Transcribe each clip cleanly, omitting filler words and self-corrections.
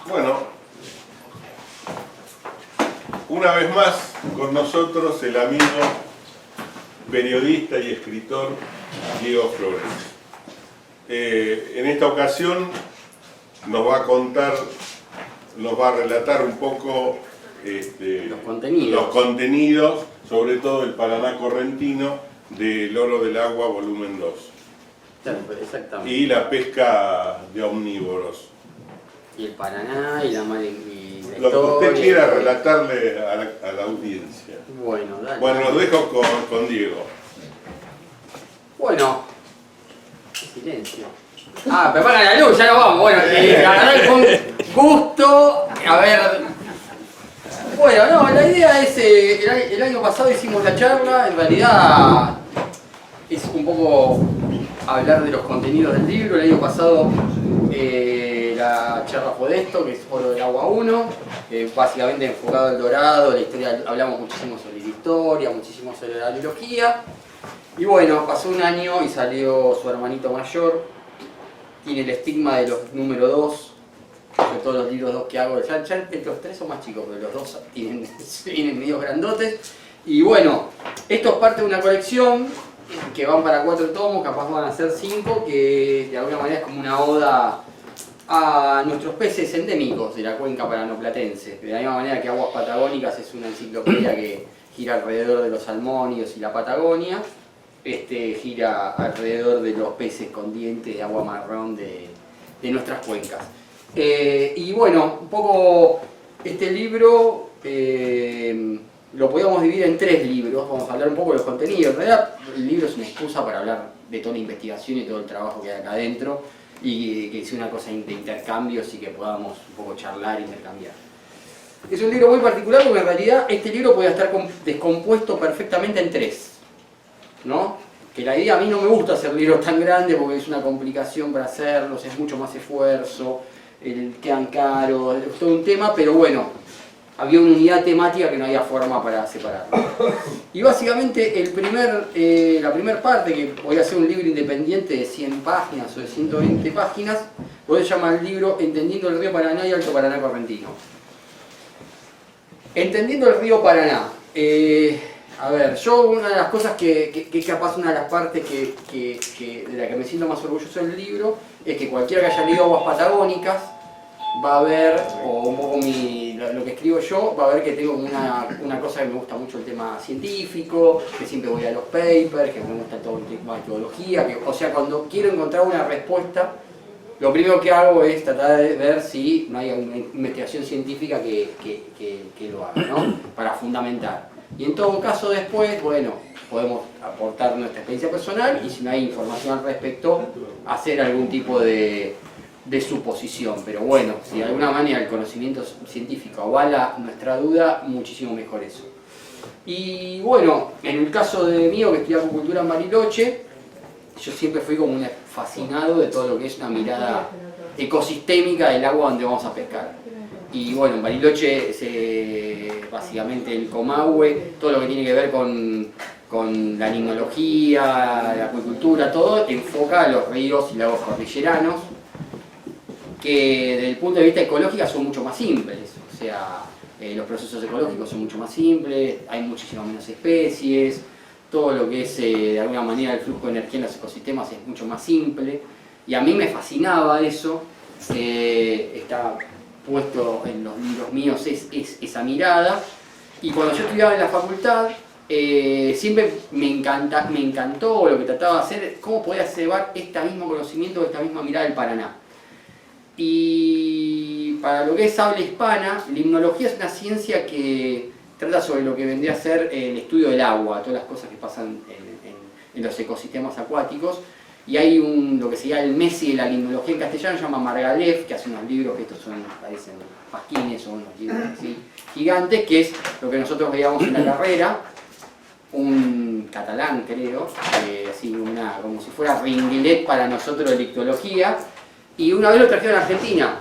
Bueno, una vez más con nosotros el amigo periodista y escritor Diego Flores. En esta ocasión nos va a contar, nos va a relatar un poco los contenidos, sobre todo el Paraná correntino del Oro del Agua volumen 2. Exactamente. Y la pesca de omnívoros. Y el Paraná y la mar y la Lo que historia, usted quiera relatarle a la audiencia. Bueno, dale. Bueno, los dejo con Diego. Bueno, silencio. Ah, prepara la luz, ya nos vamos. Bueno, la verdad que fue un gusto. A ver. Bueno, no, la idea es, el año pasado hicimos la charla, en realidad es un poco hablar de los contenidos del libro. El año pasado la charla fue de esto, que es Oro del Agua 1, básicamente enfocado al dorado, la historia, hablamos muchísimo sobre la historia, muchísimo sobre la biología. Y bueno, pasó un año y salió su hermanito mayor, tiene el estigma de los número 2, de todos los libros 2 que hago, ya los 3 son más chicos, pero los 2 tienen medios grandotes. Y bueno, esto es parte de una colección que van para 4 tomos, capaz van a ser 5, que de alguna manera es como una oda a nuestros peces endémicos de la cuenca paranoplatense. De la misma manera que Aguas Patagónicas es una enciclopedia que gira alrededor de los salmónidos y la Patagonia, gira alrededor de los peces con dientes de agua marrón de nuestras cuencas. Y bueno, un poco este libro lo podíamos dividir en 3 libros. Vamos a hablar un poco de los contenidos. En realidad el libro es una excusa para hablar de toda la investigación y todo el trabajo que hay acá adentro, y que sea una cosa de intercambios y que podamos un poco charlar e intercambiar. Es un libro muy particular porque en realidad este libro podría estar descompuesto perfectamente en 3, ¿no? Que la idea, a mí no me gusta hacer libros tan grandes porque es una complicación para hacerlos, es mucho más esfuerzo, quedan caros, es todo un tema, pero bueno, había una unidad temática que no había forma para separarlo. Y básicamente la primera parte, que podría ser un libro independiente de 100 páginas o de 120 páginas, podría llamar el libro Entendiendo el río Paraná y Alto Paraná Correntino. Entendiendo el río Paraná. A ver, yo una de las cosas que capaz una de las partes de la que me siento más orgulloso del libro es que cualquiera que haya leído Aguas Patagónicas va a ver, o un poco lo que escribo yo, va a ver que tengo una cosa que me gusta mucho el tema científico, que siempre voy a los papers, que me gusta todo el tema de metodología, o sea, cuando quiero encontrar una respuesta, lo primero que hago es tratar de ver si no hay una investigación científica que lo haga, ¿no? Para fundamentar. Y en todo caso después, bueno, podemos aportar nuestra experiencia personal y si no hay información al respecto, hacer algún tipo de suposición. Pero bueno, si de alguna manera el conocimiento científico avala nuestra duda, muchísimo mejor eso. Y bueno, en el caso de mío, que estudié acuicultura en Bariloche, yo siempre fui como un fascinado de todo lo que es una mirada ecosistémica del agua donde vamos a pescar. Y bueno, en Bariloche, básicamente el Comahue, todo lo que tiene que ver con la limnología, la acuicultura, todo, enfoca a los ríos y lagos cordilleranos, que desde el punto de vista ecológico son mucho más simples. O sea, los procesos ecológicos son mucho más simples, hay muchísimas menos especies, todo lo que es de alguna manera el flujo de energía en los ecosistemas es mucho más simple. Y a mí me fascinaba eso, está puesto en los libros míos es esa mirada. Y cuando yo estudiaba en la facultad, siempre me encantó lo que trataba de hacer, cómo podía llevar este mismo conocimiento, esta misma mirada del Paraná. Y para lo que es habla hispana, la limnología es una ciencia que trata sobre lo que vendría a ser el estudio del agua, todas las cosas que pasan en los ecosistemas acuáticos. Y hay lo que sería el Messi de la limnología en castellano, se llama Margalef, que hace unos libros que estos parecen pasquines, son unos libros así gigantes, que es lo que nosotros veíamos en la carrera, un catalán creo, así como si fuera Ringuilet para nosotros de ictiología, y una vez lo trajeron a Argentina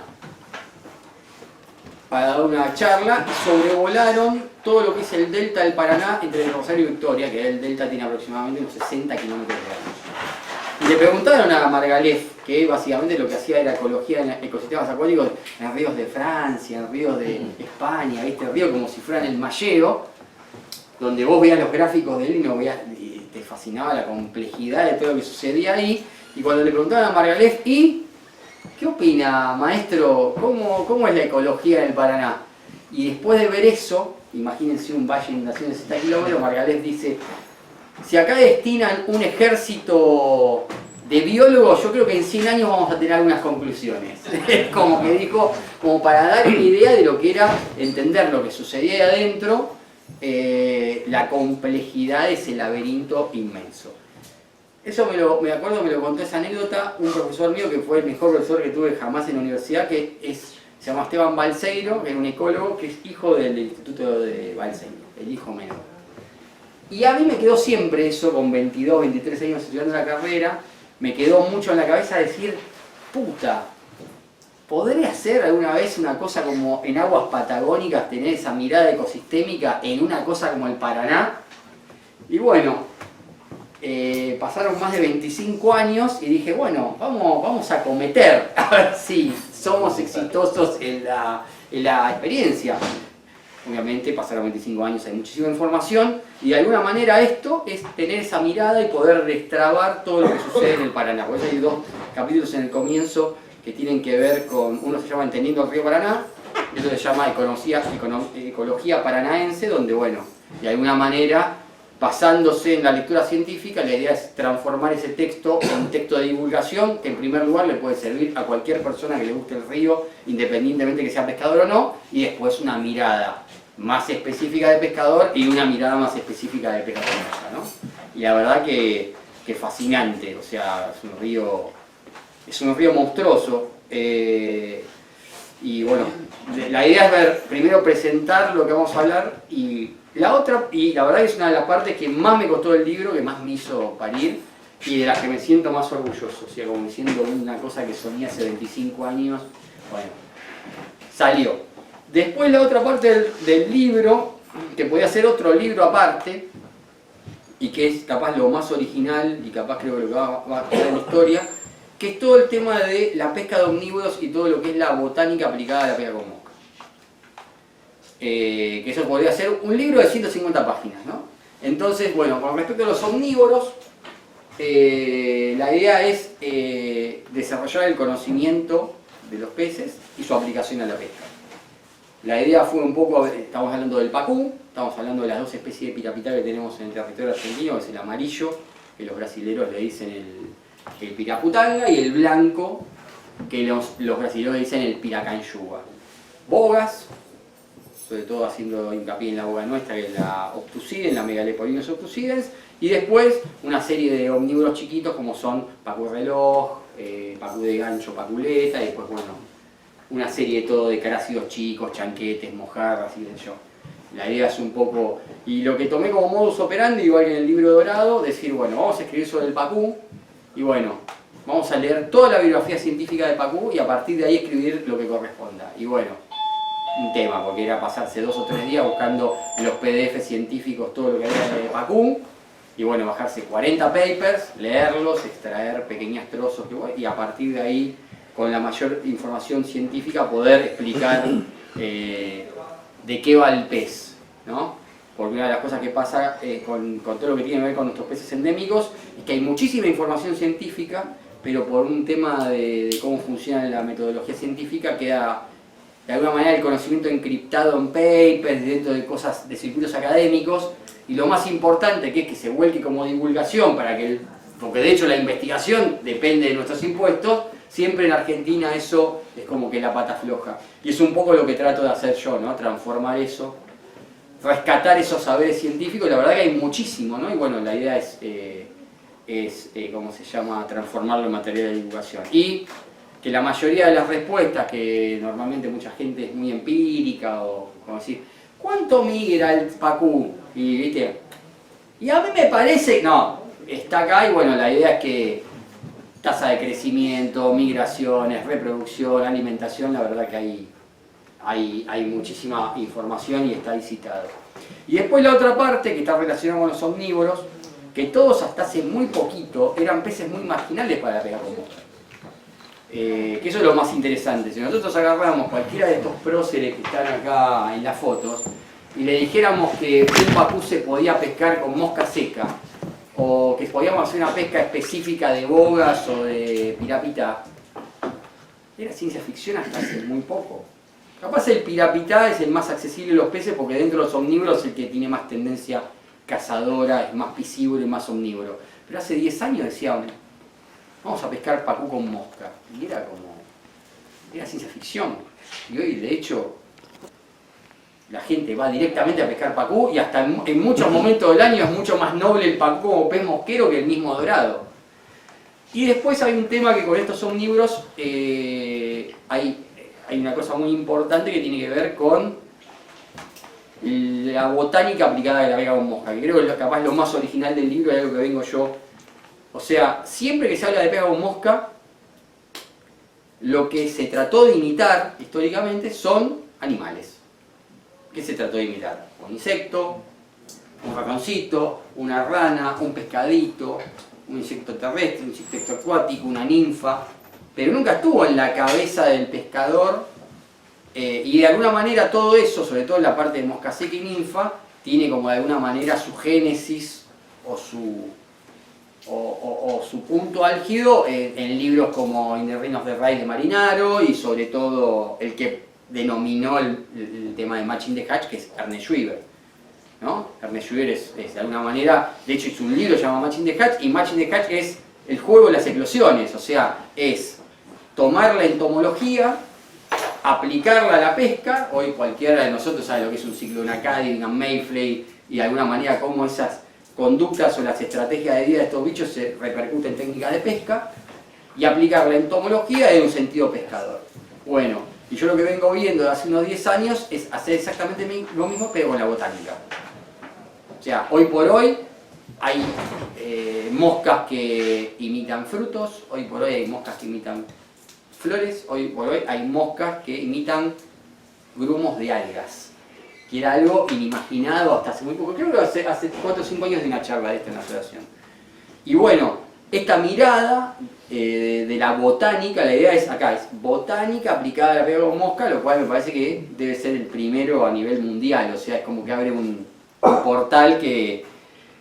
para dar una charla y sobrevolaron todo lo que es el delta del Paraná entre Rosario y Victoria, que el delta tiene aproximadamente unos 60 kilómetros de largo. Y le preguntaron a Margalef, que básicamente lo que hacía era ecología en ecosistemas acuáticos en ríos de Francia, en ríos de España, ¿viste? Ríos como si fueran el Malleo, donde vos veías los gráficos del Lino, te fascinaba la complejidad de todo lo que sucedía ahí. Y cuando le preguntaban a Margalef, ¿y qué opina, maestro? ¿Cómo es la ecología en el Paraná? Y después de ver eso, imagínense un valle de inundación de 60 kilómetros, Margalef dice, si acá destinan un ejército de biólogos, yo creo que en 100 años vamos a tener algunas conclusiones. Como que dijo, como para dar una idea de lo que era entender lo que sucedía ahí adentro, la complejidad de ese laberinto inmenso. Eso me acuerdo, me lo contó esa anécdota un profesor mío que fue el mejor profesor que tuve jamás en la universidad, se llama Esteban Balseiro, que es un ecólogo que es hijo del Instituto de Balseiro, el hijo menor. Y a mí me quedó siempre eso, con 22, 23 años estudiando la carrera, me quedó mucho en la cabeza decir, puta, ¿podré hacer alguna vez una cosa como en aguas patagónicas, tener esa mirada ecosistémica en una cosa como el Paraná? Y bueno, pasaron más de 25 años y dije, bueno, vamos a cometer, a ver si somos exitosos en la experiencia. Obviamente pasaron 25 años, hay muchísima información y de alguna manera esto es tener esa mirada y poder destrabar todo lo que sucede en el Paraná. Por eso hay 2 capítulos en el comienzo que tienen que ver con, uno se llama Entendiendo el Río Paraná y otro se llama Ecología Paranaense, donde bueno, de alguna manera, basándose en la lectura científica, la idea es transformar ese texto en texto de divulgación que en primer lugar le puede servir a cualquier persona que le guste el río, independientemente que sea pescador o no, y después una mirada más específica de pescador y una mirada más específica de pesca comercial, ¿no? Y la verdad que fascinante, o sea, es un río monstruoso. Y bueno, la idea es ver, primero presentar lo que vamos a hablar y la otra, y la verdad que es una de las partes que más me costó del libro, que más me hizo parir y de las que me siento más orgulloso, o sea, como diciendo una cosa que soñé hace 25 años, bueno, salió. Después la otra parte del libro, que podía ser otro libro aparte, y que es capaz lo más original, y capaz creo que lo que va a quedar en la historia, que es todo el tema de la pesca de omnívoros y todo lo que es la botánica aplicada a la pesca con mosca. Que eso podría ser un libro de 150 páginas, ¿no? Entonces, bueno, con respecto a los omnívoros, la idea es desarrollar el conocimiento de los peces y su aplicación a la pesca. La idea fue un poco, estamos hablando del pacú, estamos hablando de las 2 especies de pirapitá que tenemos en el territorio argentino, que es el amarillo, que los brasileros le dicen el piraputanga, y el blanco, que los brasileños le dicen el piracanyuga. Bogas, sobre todo haciendo hincapié en la boga nuestra, que es la obtusidens, la Megaleporinus obtusidens, y después una serie de omnívoros chiquitos como son pacú reloj, pacú de gancho, paculeta, y después, bueno, una serie de todo de carácidos chicos, chanquetes, mojarras, y yo. La idea es un poco, y lo que tomé como modus operandi, igual que en el libro dorado, decir, bueno, vamos a escribir sobre el pacú, y bueno, vamos a leer toda la bibliografía científica de pacú y a partir de ahí escribir lo que corresponda. Y bueno, un tema, porque era pasarse 2 o 3 días buscando en los PDF científicos todo lo que había de pacú, y bueno, bajarse 40 papers, leerlos, extraer pequeños trozos, y a partir de ahí, con la mayor información científica, poder explicar de qué va el pez, ¿no? Porque una de las cosas que pasa con todo lo que tiene que ver con nuestros peces endémicos es que hay muchísima información científica, pero por un tema de cómo funciona la metodología científica queda de alguna manera el conocimiento encriptado en papers, dentro de cosas de circuitos académicos, y lo más importante que es que se vuelque como divulgación para que porque de hecho la investigación depende de nuestros impuestos. Siempre en Argentina eso es como que la pata floja. Y es un poco lo que trato de hacer yo, ¿no? Transformar eso, rescatar esos saberes científicos. La verdad que hay muchísimo, ¿no? Y bueno, la idea es ¿cómo se llama? Transformarlo en material de divulgación. Y que la mayoría de las respuestas, que normalmente mucha gente es muy empírica, o como decir, ¿cuánto migra el pacú? Y, ¿viste? Y a mí me parece, no, está acá y bueno, la idea es que tasa de crecimiento, migraciones, reproducción, alimentación, la verdad que hay muchísima información y está ahí citado. Y después la otra parte que está relacionada con los omnívoros, que todos hasta hace muy poquito eran peces muy marginales para la pesca con mosca. Que eso es lo más interesante. Si nosotros agarramos cualquiera de estos próceres que están acá en las fotos y le dijéramos que un pacú se podía pescar con mosca seca, o que podíamos hacer una pesca específica de bogas o de pirapita, era ciencia ficción hasta hace muy poco. Capaz el pirapitá es el más accesible de los peces porque dentro de los omnívoros es el que tiene más tendencia cazadora, es más piscívoro y más omnívoro. Pero hace 10 años decían, vamos a pescar pacú con mosca. Y era ciencia ficción. Y hoy, de hecho, la gente va directamente a pescar pacú y hasta en muchos momentos del año es mucho más noble el pacú como pez mosquero que el mismo dorado. Y después hay un tema que con estos omnívoros hay una cosa muy importante que tiene que ver con la botánica aplicada a la pesca con mosca, que creo que es capaz lo más original del libro, es algo que vengo yo. O sea, siempre que se habla de pesca con mosca, lo que se trató de imitar históricamente son animales. ¿Qué se trató de imitar? Un insecto, un ratoncito, una rana, un pescadito, un insecto terrestre, un insecto acuático, una ninfa, pero nunca estuvo en la cabeza del pescador, y de alguna manera todo eso, sobre todo en la parte de mosca seca y ninfa, tiene como de alguna manera su génesis o su punto álgido en libros como In the Reign of the Race de Marinaro, y sobre todo el que denominó el tema de Matching the Hatch, que es Ernest Schreiber, ¿no? Ernest Schreiber es de alguna manera, de hecho hizo un libro llamado Matching the Hatch, y Matching the Hatch es el juego de las eclosiones, o sea, es tomar la entomología, aplicarla a la pesca. Hoy cualquiera de nosotros sabe lo que es un ciclo de una Cadigan, Mayfly, y de alguna manera cómo esas conductas o las estrategias de vida de estos bichos se repercuten en técnicas de pesca, y aplicar la entomología en un sentido pescador. Bueno, y yo lo que vengo viendo de hace unos 10 años es hacer exactamente lo mismo, pero con la botánica. O sea, hoy por hoy hay moscas que imitan frutos, hoy por hoy hay moscas que imitan flores, hoy por hoy hay moscas que imitan grumos de algas, que era algo inimaginado hasta hace muy poco. Creo que hace 4 o 5 años de una charla de esta en la asociación. Y bueno, esta mirada de la botánica, la idea es acá, es botánica aplicada a la pesca con mosca, lo cual me parece que debe ser el primero a nivel mundial, o sea, es como que abre un portal que...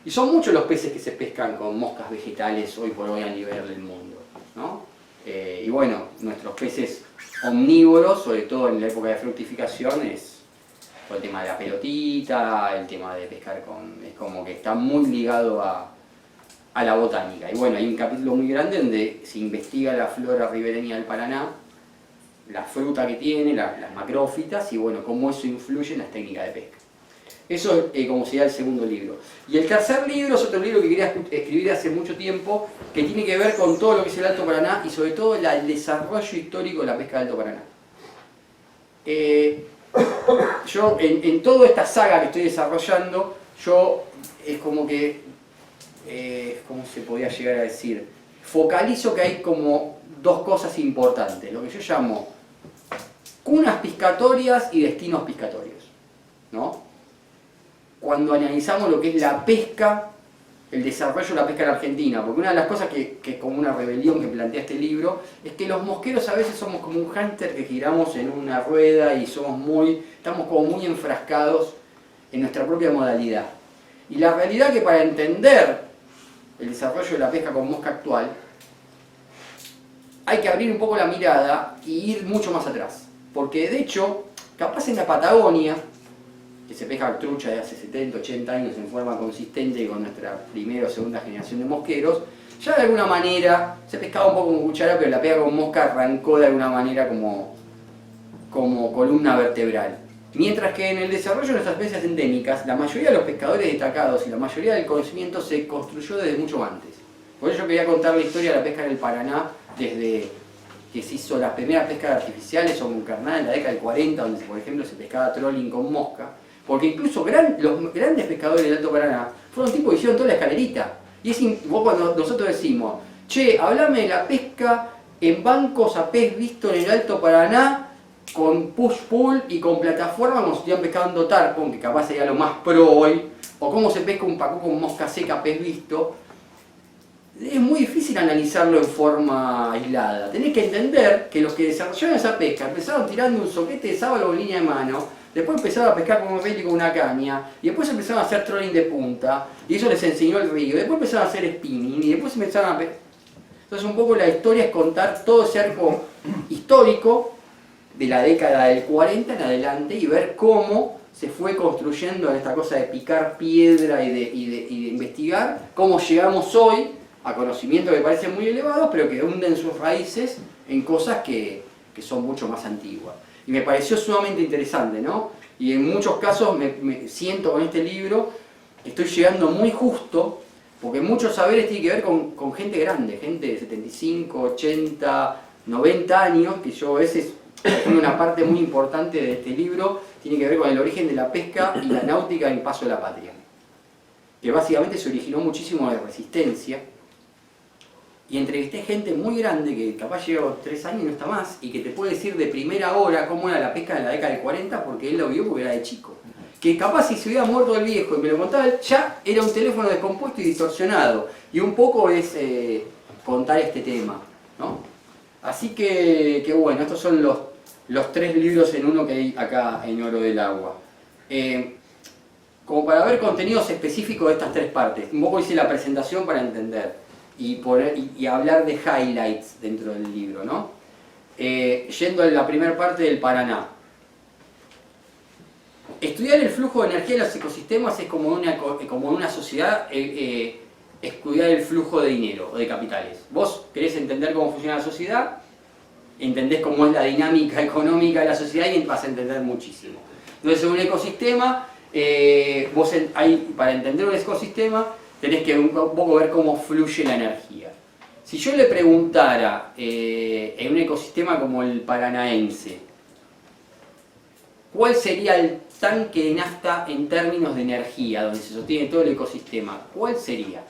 Y son muchos los peces que se pescan con moscas vegetales hoy por hoy a nivel del mundo, ¿no? Y bueno, nuestros peces omnívoros, sobre todo en la época de fructificación, es todo el tema de la pelotita, el tema de pescar con... es como que está muy ligado a la botánica. Y bueno, hay un capítulo muy grande donde se investiga la flora ribereña del Paraná, la fruta que tiene, las macrófitas, y bueno, cómo eso influye en las técnicas de pesca. Eso es como sería el segundo libro. Y el tercer libro es otro libro que quería escribir hace mucho tiempo, que tiene que ver con todo lo que es el Alto Paraná y sobre todo el desarrollo histórico de la pesca del Alto Paraná. Yo en toda esta saga que estoy desarrollando, yo es como que, ¿cómo se podría llegar a decir? Focalizo que hay como dos cosas importantes, lo que yo llamo cunas piscatorias y destinos piscatorios, ¿no? Cuando analizamos lo que es la pesca, el desarrollo de la pesca en Argentina, porque una de las cosas que es como una rebelión que plantea este libro, es que los mosqueros a veces somos como un hámster que giramos en una rueda y estamos como muy enfrascados en nuestra propia modalidad. Y la realidad es que para entender el desarrollo de la pesca con mosca actual, hay que abrir un poco la mirada y ir mucho más atrás. Porque de hecho, capaz en la Patagonia, que se pesca trucha de hace 70, 80 años en forma consistente con nuestra primera o segunda generación de mosqueros, ya de alguna manera se pescaba un poco con cuchara, pero la pesca con mosca arrancó de alguna manera como columna vertebral. Mientras que en el desarrollo de nuestras especies endémicas, la mayoría de los pescadores destacados y la mayoría del conocimiento se construyó desde mucho antes. Por eso yo quería contar la historia de la pesca en el Paraná desde que se hizo las primeras pescas artificiales o con carnada en la década del 40, donde por ejemplo se pescaba trolling con mosca. Porque incluso los grandes pescadores del Alto Paraná fueron tipos que hicieron toda la escalerita. Y vos cuando nosotros decimos, che, hablame de la pesca en bancos a pez visto en el Alto Paraná, con push-pull y con plataforma como si estuvieran pescando tarpon, que capaz sería lo más pro hoy, o cómo se pesca un pacú con mosca seca, pez visto. Es muy difícil analizarlo en forma aislada. Tenés que entender que los que desarrollaron esa pesca empezaron tirando un soquete de sábalo en línea de mano, después empezaron a pescar con un reel y con una caña, y después empezaron a hacer trolling de punta, y eso les enseñó el río, después empezaron a hacer spinning, y después empezaron a pescar. Entonces un poco la historia es contar todo ese arco histórico de la década del 40 en adelante y ver cómo se fue construyendo esta cosa de picar piedra y de investigar, cómo llegamos hoy a conocimientos que parecen muy elevados, pero que hunden sus raíces en cosas que son mucho más antiguas. Y me pareció sumamente interesante, ¿no? Y en muchos casos me siento con este libro que estoy llegando muy justo, porque muchos saberes tienen que ver con gente grande, gente de 75, 80, 90 años, que yo a veces, una parte muy importante de este libro tiene que ver con el origen de la pesca y la náutica en Paso de la Patria, que básicamente se originó muchísimo de resistencia. Y entrevisté gente muy grande que capaz lleva 3 años y no está más, y que te puede decir de primera hora cómo era la pesca en la década del 40 porque él lo vio porque era de chico. Que capaz si se hubiera muerto el viejo y me lo contaba él, ya era un teléfono descompuesto y distorsionado. Y un poco es contar este tema, ¿no? Así que bueno, estos son los 3 libros en uno que hay acá en Oro del Agua. Como para ver contenidos específicos de estas 3 partes. Un poco hice la presentación para entender. Y hablar de highlights dentro del libro, ¿no? Yendo a la primera parte del Paraná. Estudiar el flujo de energía en los ecosistemas es como en una sociedad estudiar el flujo de dinero o de capitales. Vos querés entender cómo funciona la sociedad, entendés cómo es la dinámica económica de la sociedad y vas a entender muchísimo. Entonces en un ecosistema, para entender un ecosistema, tenés que un poco ver cómo fluye la energía. Si yo le preguntara en un ecosistema como el paranaense, ¿cuál sería el tanque de nafta en términos de energía, donde se sostiene todo el ecosistema? ¿Cuál sería?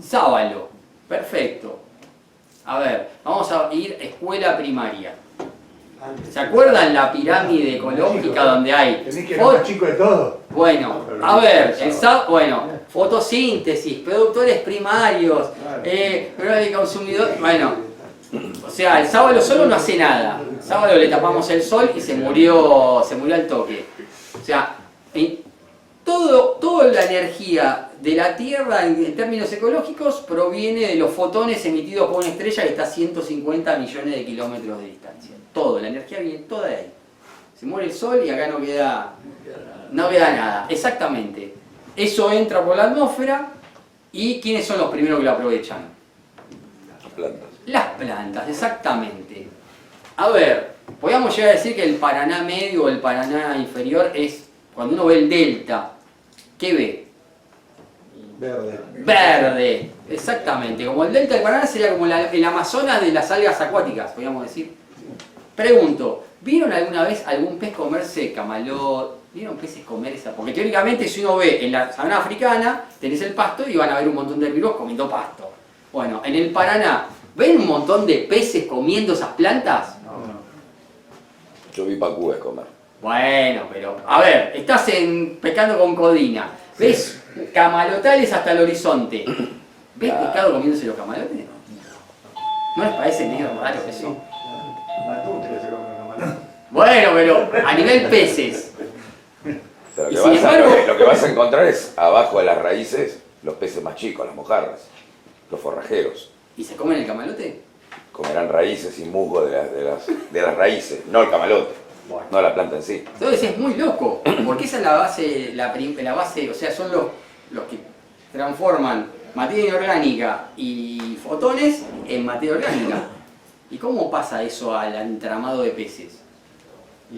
Sábalo. Perfecto. A ver, vamos a ir a escuela primaria. ¿Se acuerdan la pirámide ecológica donde hay? Tenés que ir más chico de todo. Bueno, a ver, fotosíntesis, productores primarios, el consumidor, bueno, o sea, el sábalo solo no hace nada. El sábalo le tapamos el sol y se murió al toque. O sea, toda la energía de la Tierra en términos ecológicos proviene de los fotones emitidos por una estrella que está a 150 millones de kilómetros de distancia. Todo, la energía viene toda de ahí. Se muere el sol y acá no queda nada. Exactamente. Eso entra por la atmósfera y ¿quiénes son los primeros que lo aprovechan? Las plantas. Las plantas, exactamente. A ver, podríamos llegar a decir que el Paraná medio o el Paraná inferior es, cuando uno ve el delta, ¿qué ve? Verde. Verde, exactamente. Como el delta del Paraná sería como el Amazonas de las algas acuáticas, podríamos decir. Pregunto, ¿vieron alguna vez algún pez comerse camalot? ¿Vieron peces comer esa? Porque teóricamente si uno ve en la sabana africana, tenés el pasto y van a ver un montón de herbívoros comiendo pasto. Bueno, en el Paraná, ¿ven un montón de peces comiendo esas plantas? No. Yo vi pacúes comer. Bueno, pero, a ver, estás pescando con codina, ves camalotales hasta el horizonte. ¿Ves pescado comiéndose los camalotes? ¿No les parece medio raro eso? Bueno, pero a nivel peces. Pero Y sin lo que vas a encontrar es abajo de las raíces los peces más chicos, las mojarras, los forrajeros. ¿Y se comen el camalote? Comerán raíces y musgo de las raíces, no el camalote, no la planta en sí. Entonces es muy loco, porque esa es la base, o sea, son los que transforman materia inorgánica y fotones en materia orgánica. ¿Y cómo pasa eso al entramado de peces?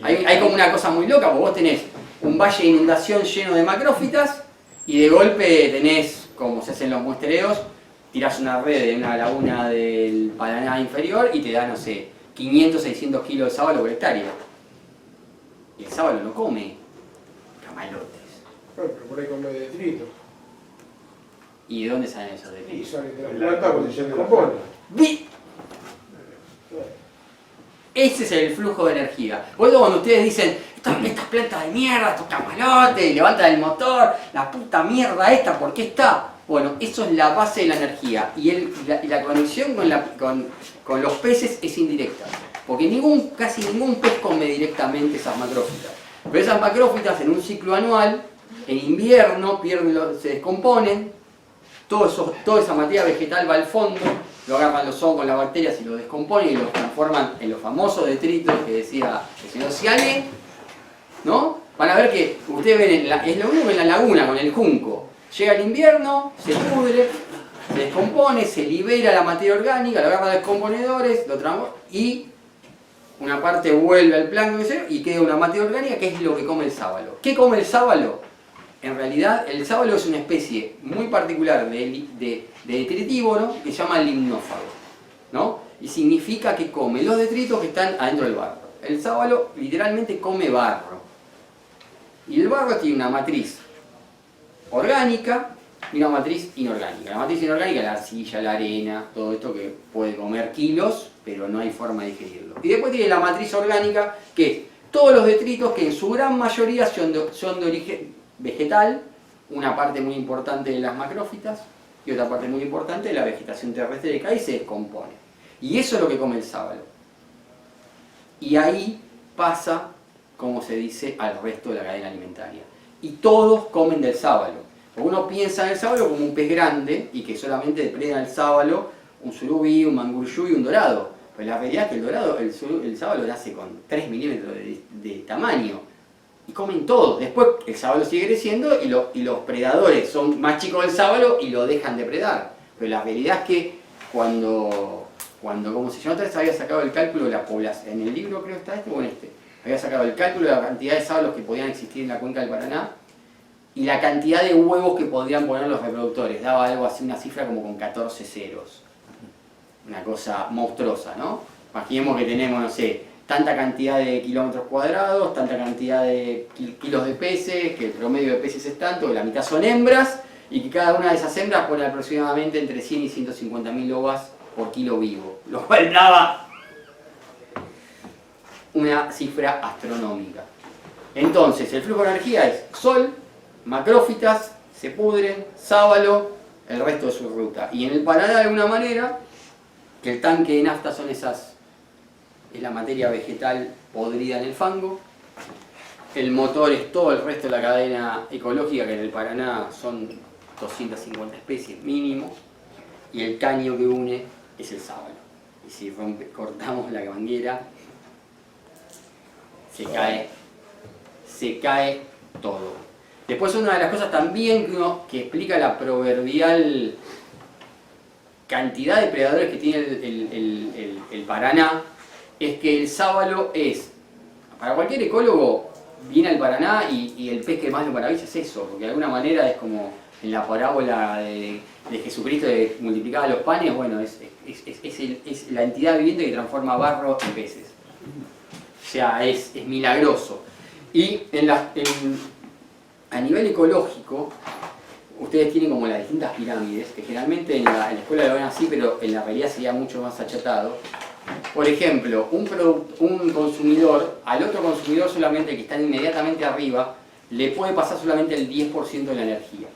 Hay como una cosa muy loca, porque vos tenés un valle de inundación lleno de macrófitas y de golpe tenés, como se hacen los muestreos, tirás una red en una laguna del Paraná inferior y te da, no sé, 500, 600 kilos de sábalo por hectárea. Y el sábalo no come camalotes. Bueno, pero por ahí come detritos. ¿Y de dónde salen esos Y detritos? salen de las plantas porque se descomponen. ese es el flujo de energía. Por eso cuando ustedes dicen, estas plantas de mierda, estos camalotes, y levantan el motor, la puta mierda esta, ¿por qué está? Bueno, eso es la base de la energía. Y la conexión con los peces es indirecta. Porque casi ningún pez come directamente esas macrófitas. Pero esas macrófitas en un ciclo anual, en invierno, se descomponen, toda esa materia vegetal va al fondo, lo agarran los hongos, las bacterias y lo descomponen y lo transforman en los famosos detritos que decía el señor Ciale, ¿no? Van a ver que ustedes ven, es lo mismo en la laguna con el junco. Llega el invierno, se pudre, se descompone, se libera la materia orgánica, lo agarran los descomponedores, lo transforman y una parte vuelve al plancton y queda una materia orgánica que es lo que come el sábalo. ¿Qué come el sábalo? En realidad el sábalo es una especie muy particular de detritívoro que se llama limnófago, ¿no? Y significa que come los detritos que están adentro del barro. El sábalo literalmente come barro. Y el barro tiene una matriz orgánica y una matriz inorgánica. La matriz inorgánica es la arcilla, la arena, todo esto que puede comer kilos, pero no hay forma de digerirlo. Y después tiene la matriz orgánica, que es todos los detritos que en su gran mayoría son de origen vegetal, una parte muy importante de las macrófitas y otra parte muy importante de la vegetación terrestre que cae y se descompone. Y eso es lo que come el sábalo. Y ahí pasa, como se dice, al resto de la cadena alimentaria. Y todos comen del sábalo. Porque uno piensa en el sábalo como un pez grande y que solamente depredan el sábalo un surubí, un manguruyú y un dorado. Pero la realidad es que el sábalo nace con 3 milímetros de tamaño. Y comen todo. Después el sábalo sigue creciendo y los predadores son más chicos del sábalo y lo dejan depredar. Pero la realidad es que cuando como se llama, otra vez había sacado el cálculo de la población, en el libro creo que está este o en este, había sacado el cálculo de la cantidad de sábalos que podían existir en la cuenca del Paraná y la cantidad de huevos que podrían poner los reproductores. Daba algo así, una cifra como con 14 ceros. Una cosa monstruosa, ¿no? Imaginemos que tenemos, no sé, tanta cantidad de kilómetros cuadrados, tanta cantidad de kilos de peces, que el promedio de peces es tanto, que la mitad son hembras, y que cada una de esas hembras pone aproximadamente entre 100 y 150.000 ovas por kilo vivo, lo cual daba una cifra astronómica. Entonces, el flujo de energía es sol, macrófitas, se pudren, sábalo, el resto de su ruta. Y en el Paraná, de alguna manera, que el tanque de nafta es la materia vegetal podrida en el fango, el motor es todo el resto de la cadena ecológica, que en el Paraná son 250 especies mínimo, y el caño que une es el sábalo. Y si cortamos la manguera, se cae todo. Después una de las cosas también que explica la proverbial cantidad de predadores que tiene el Paraná, es que el sábalo es, para cualquier ecólogo, viene al Paraná y el pez que más lo maravilla es eso, porque de alguna manera es como en la parábola de Jesucristo de multiplicaba los panes, bueno, es la entidad viviente que transforma barro en peces. O sea, es milagroso. Y a nivel ecológico, ustedes tienen como las distintas pirámides, que generalmente en la escuela lo ven así, pero en la realidad sería mucho más achatado. Por ejemplo, un consumidor, al otro consumidor solamente, el que está inmediatamente arriba, le puede pasar solamente el 10% de la energía,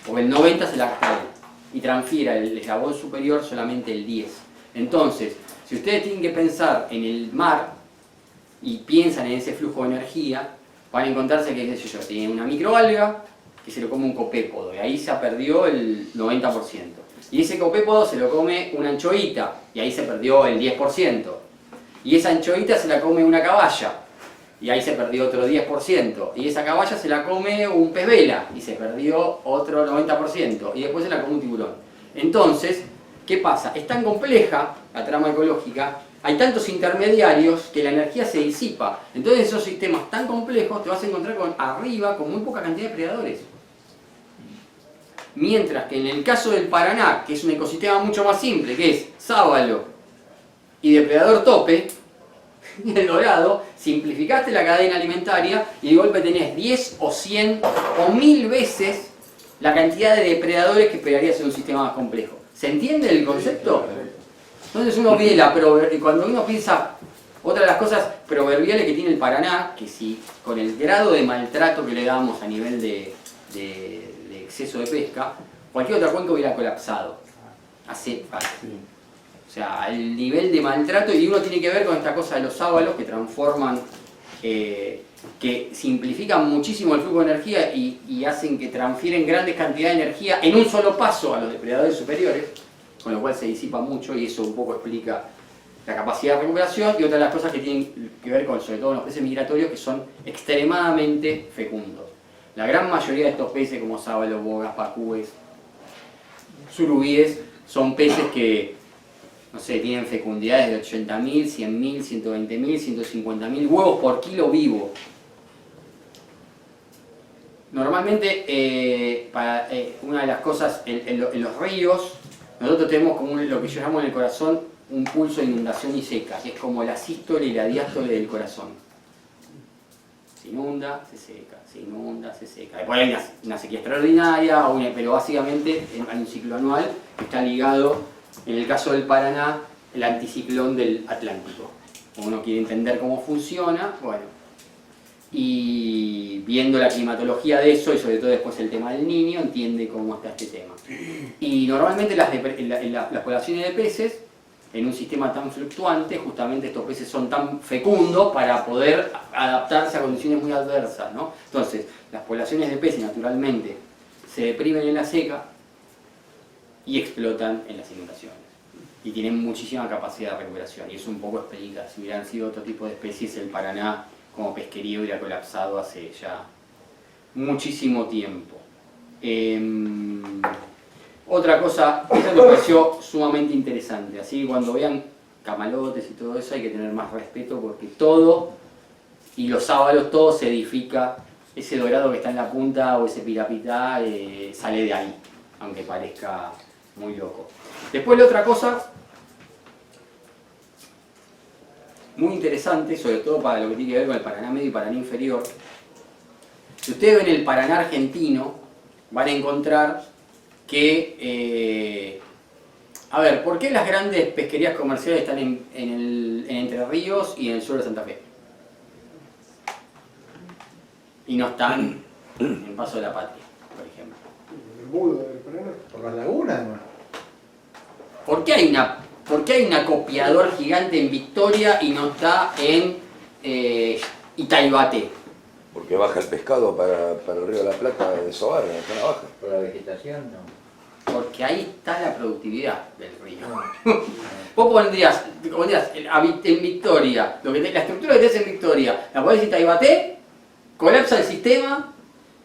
porque el 90% se la gasta él, y transfiere al eslabón superior solamente el 10%. Entonces, si ustedes tienen que pensar en el mar, y piensan en ese flujo de energía, van a encontrarse que, qué sé yo, tienen una microalga que se lo come un copépodo, y ahí se perdió el 90%. Y ese copépodo se lo come una anchoita, y ahí se perdió el 10%. Y esa anchoita se la come una caballa, y ahí se perdió otro 10%. Y esa caballa se la come un pez vela, y se perdió otro 90%. Y después se la come un tiburón. Entonces, ¿qué pasa? Es tan compleja la trama ecológica, hay tantos intermediarios que la energía se disipa. Entonces esos sistemas tan complejos te vas a encontrar arriba con muy poca cantidad de predadores. Mientras que en el caso del Paraná, que es un ecosistema mucho más simple, que es sábalo y depredador tope, el dorado, simplificaste la cadena alimentaria y de golpe tenés 10 o 100 o 1000 veces la cantidad de depredadores que esperarías en un sistema más complejo. ¿Se entiende el concepto? Entonces uno ve y cuando uno piensa Otra de las cosas proverbiales que tiene el Paraná, que si con el grado de maltrato que le damos a nivel de exceso de pesca, cualquier otra cuenca hubiera colapsado. Hace fácil. O sea, el nivel de maltrato, y uno tiene que ver con esta cosa de los sábalos que transforman, que simplifican muchísimo el flujo de energía y hacen que transfieren grandes cantidades de energía en un solo paso a los depredadores superiores, con lo cual se disipa mucho y eso un poco explica la capacidad de recuperación. Y otra de las cosas que tienen que ver con, sobre todo los peces migratorios, que son extremadamente fecundos. La gran mayoría de estos peces, como sábalos, bogas, pacúes, surubíes, son peces que, no sé, tienen fecundidades de 80.000, 100.000, 120.000, 150.000 huevos por kilo vivo. Normalmente, una de las cosas, en los ríos, nosotros tenemos como lo que yo llamo en el corazón un pulso de inundación y seca, que es como la sístole y la diástole del corazón. Se inunda, se seca, se inunda, se seca. Después hay una sequía extraordinaria, pero básicamente hay un ciclo anual que está ligado, en el caso del Paraná, el anticiclón del Atlántico. Uno quiere entender cómo funciona, bueno, y viendo la climatología de eso, y sobre todo después el tema del Niño, entiende cómo está este tema. Y normalmente las poblaciones de peces, en un sistema tan fluctuante, justamente estos peces son tan fecundos para poder adaptarse a condiciones muy adversas, ¿no? Entonces, las poblaciones de peces naturalmente se deprimen en la seca y explotan en las inundaciones. Y tienen muchísima capacidad de recuperación. Y eso un poco explica, si hubieran sido otro tipo de especies, el Paraná como pesquería hubiera colapsado hace ya muchísimo tiempo. Otra cosa, esta me pareció sumamente interesante, así que cuando vean camalotes y todo eso hay que tener más respeto porque todo, y los sábalos, todo se edifica, ese dorado que está en la punta o ese pirapitá sale de ahí, aunque parezca muy loco. Después la otra cosa, muy interesante, sobre todo para lo que tiene que ver con el Paraná medio y Paraná inferior, si ustedes ven el Paraná argentino, van a encontrar que, a ver, ¿por qué las grandes pesquerías comerciales están en Entre Ríos y en el sur de Santa Fe? Y no están en Paso de la Patria, por ejemplo. El budo del Paraná. Por las lagunas, ¿no? ¿Por qué hay un acopiador gigante en Victoria y no está en Itaibate? Porque baja el pescado para el río de la Plata de Sobar, en la zona baja. Por la vegetación, no. Porque ahí está la productividad del río. Vos pondrías en Victoria, la estructura que tenés en Victoria, la podés ir a Itaibate, colapsa el sistema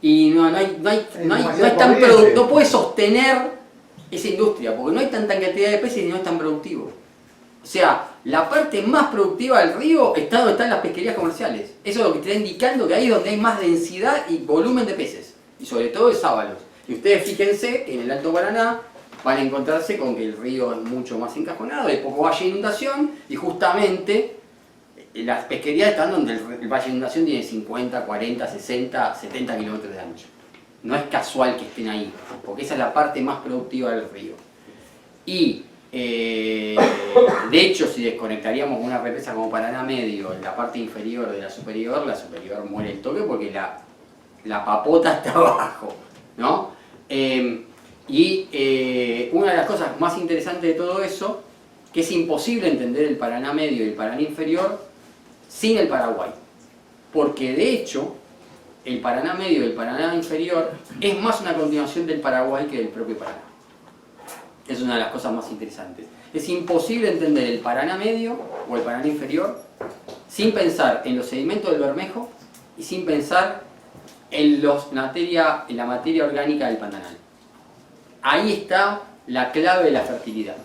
y no puede sostener esa industria, porque no hay tanta cantidad de peces y no es tan productivo. O sea, la parte más productiva del río está donde están las pesquerías comerciales. Eso es lo que te está indicando que ahí es donde hay más densidad y volumen de peces, y sobre todo de sábalos. Y ustedes fíjense que en el Alto Paraná van a encontrarse con que el río es mucho más encajonado, hay poco valle de inundación y justamente las pesquerías están donde el valle de inundación tiene 50, 40, 60, 70 kilómetros de ancho. No es casual que estén ahí, porque esa es la parte más productiva del río. Y de hecho, si desconectaríamos una represa como Paraná Medio en la parte inferior de la superior muere el toque porque la papota está abajo, ¿no? Una de las cosas más interesantes de todo eso, que es imposible entender el Paraná Medio y el Paraná Inferior sin el Paraguay. Porque de hecho, el Paraná Medio y el Paraná Inferior es más una continuación del Paraguay que del propio Paraná. Es una de las cosas más interesantes. Es imposible entender el Paraná Medio o el Paraná Inferior sin pensar en los sedimentos del Bermejo y sin pensar en la materia orgánica del Pantanal. Ahí está la clave de la fertilidad.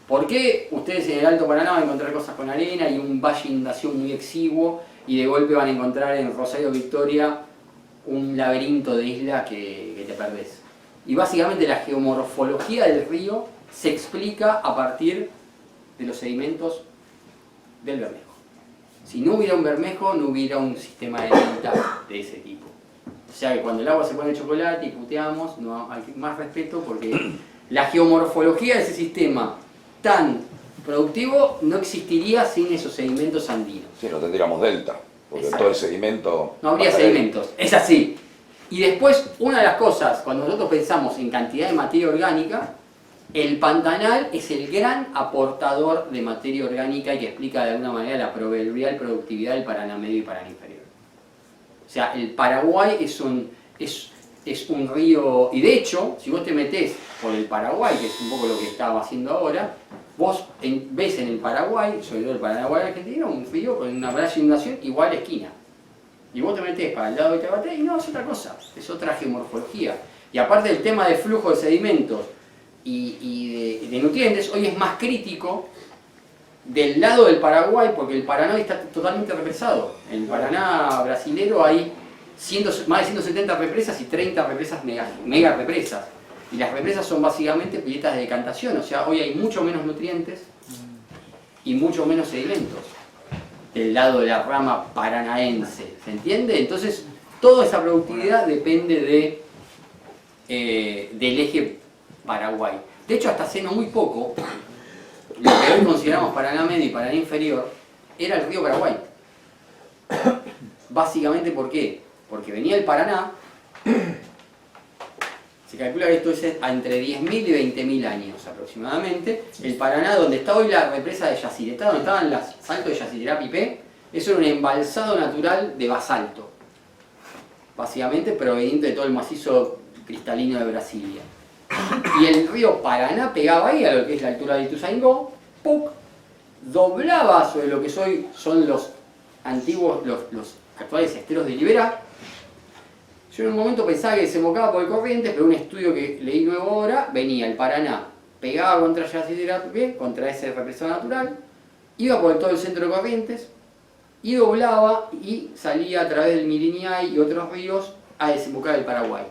¿Por qué ustedes en el Alto Paraná van a encontrar cosas con arena y un valle de inundación muy exiguo y de golpe van a encontrar en Rosario Victoria un laberinto de isla que te perdés? Y básicamente la geomorfología del río se explica a partir de los sedimentos del Bermejo. Si no hubiera un Bermejo, no hubiera un sistema de delta de ese tipo. O sea que cuando el agua se pone chocolate y puteamos, no hay más respeto porque la geomorfología de ese sistema tan productivo no existiría sin esos sedimentos andinos. Sí, no tendríamos delta, porque Exacto. todo el sedimento... No habría sedimentos, es así. Y después, una de las cosas, cuando nosotros pensamos en cantidad de materia orgánica, el Pantanal es el gran aportador de materia orgánica y que explica de alguna manera la probabilidad y productividad del Paraná medio y Paraná inferior. O sea, el Paraguay es un río, y de hecho, si vos te metés por el Paraguay, que es un poco lo que estaba haciendo ahora, vos ves en el Paraguay, sobre todo el Paraguay argentino, un río con una playa de inundación igual a esquina. Y vos te metés para el lado de Tabaté y no, es otra cosa, es otra geomorfología. Y aparte del tema de flujo de sedimentos y de nutrientes, hoy es más crítico del lado del Paraguay, porque el Paraná está totalmente represado. En el Paraná brasilero hay más de 170 represas y 30 represas mega represas. Y las represas son básicamente piletas de decantación, o sea, hoy hay mucho menos nutrientes y mucho menos sedimentos del lado de la rama paranaense, ¿se entiende? Entonces, toda esa productividad depende del eje Paraguay. De hecho, hasta hace no muy poco, lo que hoy consideramos Paraná medio y Paraná inferior era el río Paraguay. Básicamente, ¿por qué? Porque venía el Paraná, se calcula que esto es entre 10.000 y 20.000 años aproximadamente. El Paraná, donde está hoy la represa de Yacyretá, donde estaban los saltos de Yacyretá Pipé, eso era un embalsado natural de basalto, básicamente proveniente de todo el macizo cristalino de Brasilia. Y el río Paraná pegaba ahí a lo que es la altura de Ituzaingó, ¡puc!, doblaba sobre lo que son los antiguos, los actuales esteros de Liberá. Yo en un momento pensaba que desembocaba por el Corrientes, pero un estudio que leí nuevo ahora, venía el Paraná, pegaba contra Yacyretá Pipé, contra ese represor natural, iba por todo el centro de Corrientes, y doblaba y salía a través del Miriñay y otros ríos a desembocar el Paraguay.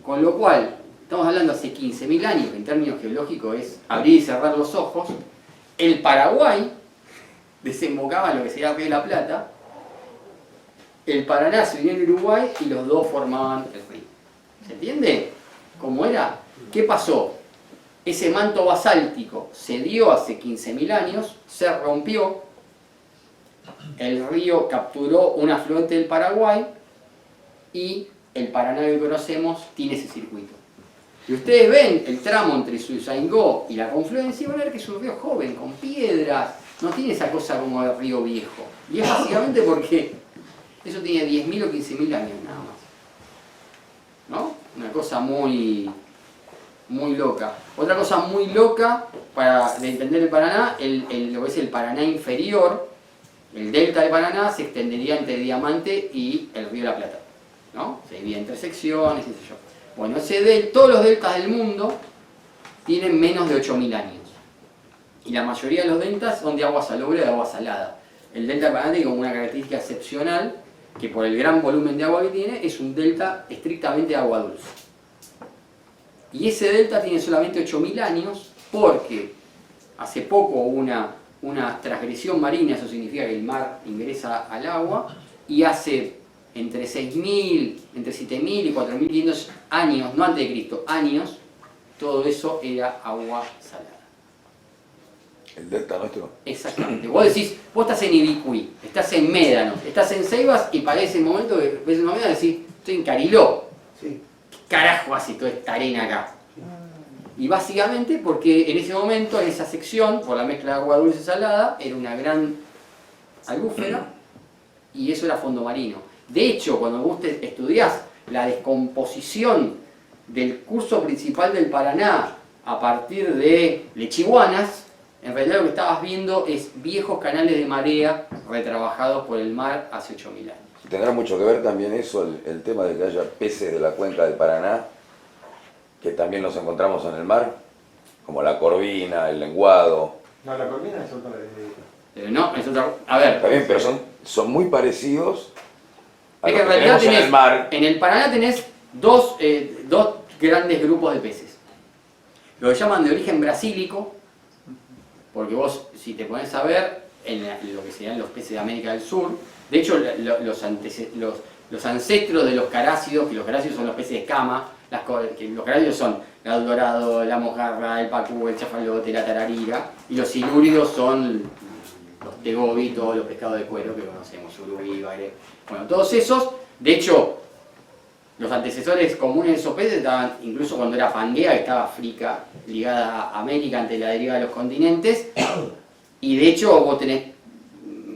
Con lo cual, estamos hablando hace 15.000 años, que en términos geológicos es abrir y cerrar los ojos, el Paraguay desembocaba en lo que sería Río de la Plata, el Paraná se unía en Uruguay y los dos formaban el río. ¿Se entiende cómo era? ¿Qué pasó? Ese manto basáltico se dio hace 15.000 años, se rompió, el río capturó un afluente del Paraguay y el Paraná que conocemos tiene ese circuito. Y ustedes ven el tramo entre Ituzaingó y la confluencia y van a ver que es un río joven, con piedras, no tiene esa cosa como de río viejo. Y es básicamente porque eso tiene 10.000 o 15.000 años nada más. ¿No? Una cosa muy loca. Otra cosa muy loca para entender el Paraná, lo que es el Paraná inferior, el delta del Paraná se extendería entre Diamante y el Río de la Plata, ¿no? Se divide en 3 secciones, qué sé yo. Bueno, todos los deltas del mundo tienen menos de 8.000 años. Y la mayoría de los deltas son de agua salobre o de agua salada. El delta del Paraná tiene como una característica excepcional, que por el gran volumen de agua que tiene, es un delta estrictamente de agua dulce. Y ese delta tiene solamente 8.000 años porque hace poco hubo una transgresión marina, eso significa que el mar ingresa al agua, y hace entre 6.000, entre 7.000 y 4.500 años, no antes de Cristo, años, todo eso era agua salada. ¿El delta nuestro? Exactamente. Vos decís, vos estás en Ibicuí, estás en Médano, estás en Ceibas y para ese momento que ves una Médano decís, estoy en Cariló. Sí. ¿Qué carajo hace toda esta arena acá? Y básicamente porque en ese momento, en esa sección, por la mezcla de agua dulce y salada, era una gran albúfera y eso era fondo marino. De hecho, cuando vos estudiás la descomposición del curso principal del Paraná a partir de Lechiguanas, en realidad lo que estabas viendo es viejos canales de marea retrabajados por el mar hace 8.000 años. ¿Tendrá mucho que ver también eso, el tema de que haya peces de la cuenca del Paraná, que también los encontramos en el mar? Como la corvina, el lenguado. No, la corvina es otra. No, es otra. A ver. Está bien, pero son muy parecidos a Es los que en que realidad tenemos en el mar. en el Paraná tenés dos grandes grupos de peces. Lo que llaman de origen brasílico, porque vos, si te pones a ver, en lo que serían los peces de América del Sur, de hecho los ancestros de los carácidos, que los carácidos son los peces de escama, que los carásidos son el dorado, la mojarra, el pacú, el chafalote, la tarariga, y los silúridos son los tegobi, todos los pescados de cuero que conocemos, surubí, bagre. Bueno, todos esos, de hecho, los antecesores comunes de esos peces estaban, incluso cuando era Pangea, que estaba África ligada a América ante la deriva de los continentes, y de hecho vos tenés,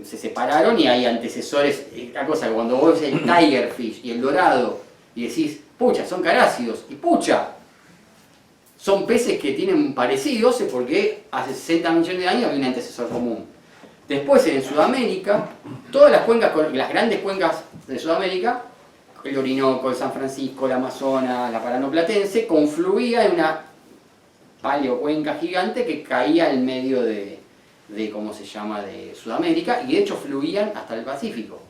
se separaron y hay antecesores, la cosa que cuando vos ves el tigerfish y el dorado y decís, pucha, son carásidos, y pucha, son peces que tienen parecidos porque hace 60 millones de años había un antecesor común. Después en Sudamérica, todas las cuencas, las grandes cuencas de Sudamérica, el Orinoco, el San Francisco, el Amazonas, la Parano-Platense, confluía en una paleocuenca gigante que caía en medio de ¿cómo se llama?, de Sudamérica, y de hecho fluían hasta el Pacífico.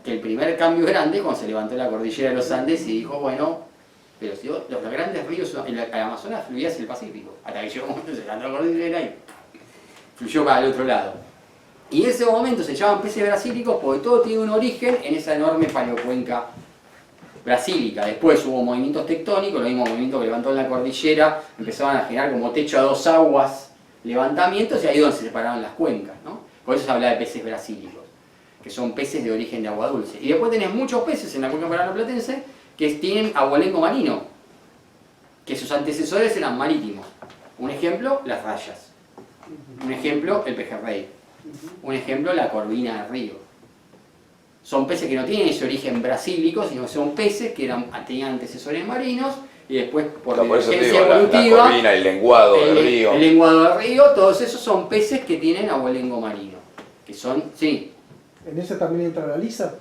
Que el primer cambio grande, cuando se levantó la cordillera de los Andes y dijo, bueno, pero si los grandes ríos en el Amazonas fluía hacia el Pacífico, hasta que llegó un momento, se levantó la cordillera y fluyó para el otro lado. Y en ese momento se llaman peces brasílicos porque todo tiene un origen en esa enorme paleocuenca brasílica. Después hubo movimientos tectónicos, los mismos movimientos que levantó en la cordillera, empezaban a generar como techo a dos aguas, levantamientos, y ahí es donde se separaron las cuencas, ¿no? Por eso se habla de peces brasílicos, que son peces de origen de agua dulce. Y después tenés muchos peces en la cuenca parano-platense que tienen abuelengo marino, que sus antecesores eran marítimos. Un ejemplo, las rayas. Un ejemplo, el pejerrey. Un ejemplo, la corvina del río. Son peces que no tienen ese origen brasílico, sino que son peces que tenían antecesores marinos y después por divergencia evolutiva, la corvina, el lenguado del río. El lenguado del río, todos esos son peces que tienen abuelengo marino. Que son, sí. ¿En ese también entra la lisa?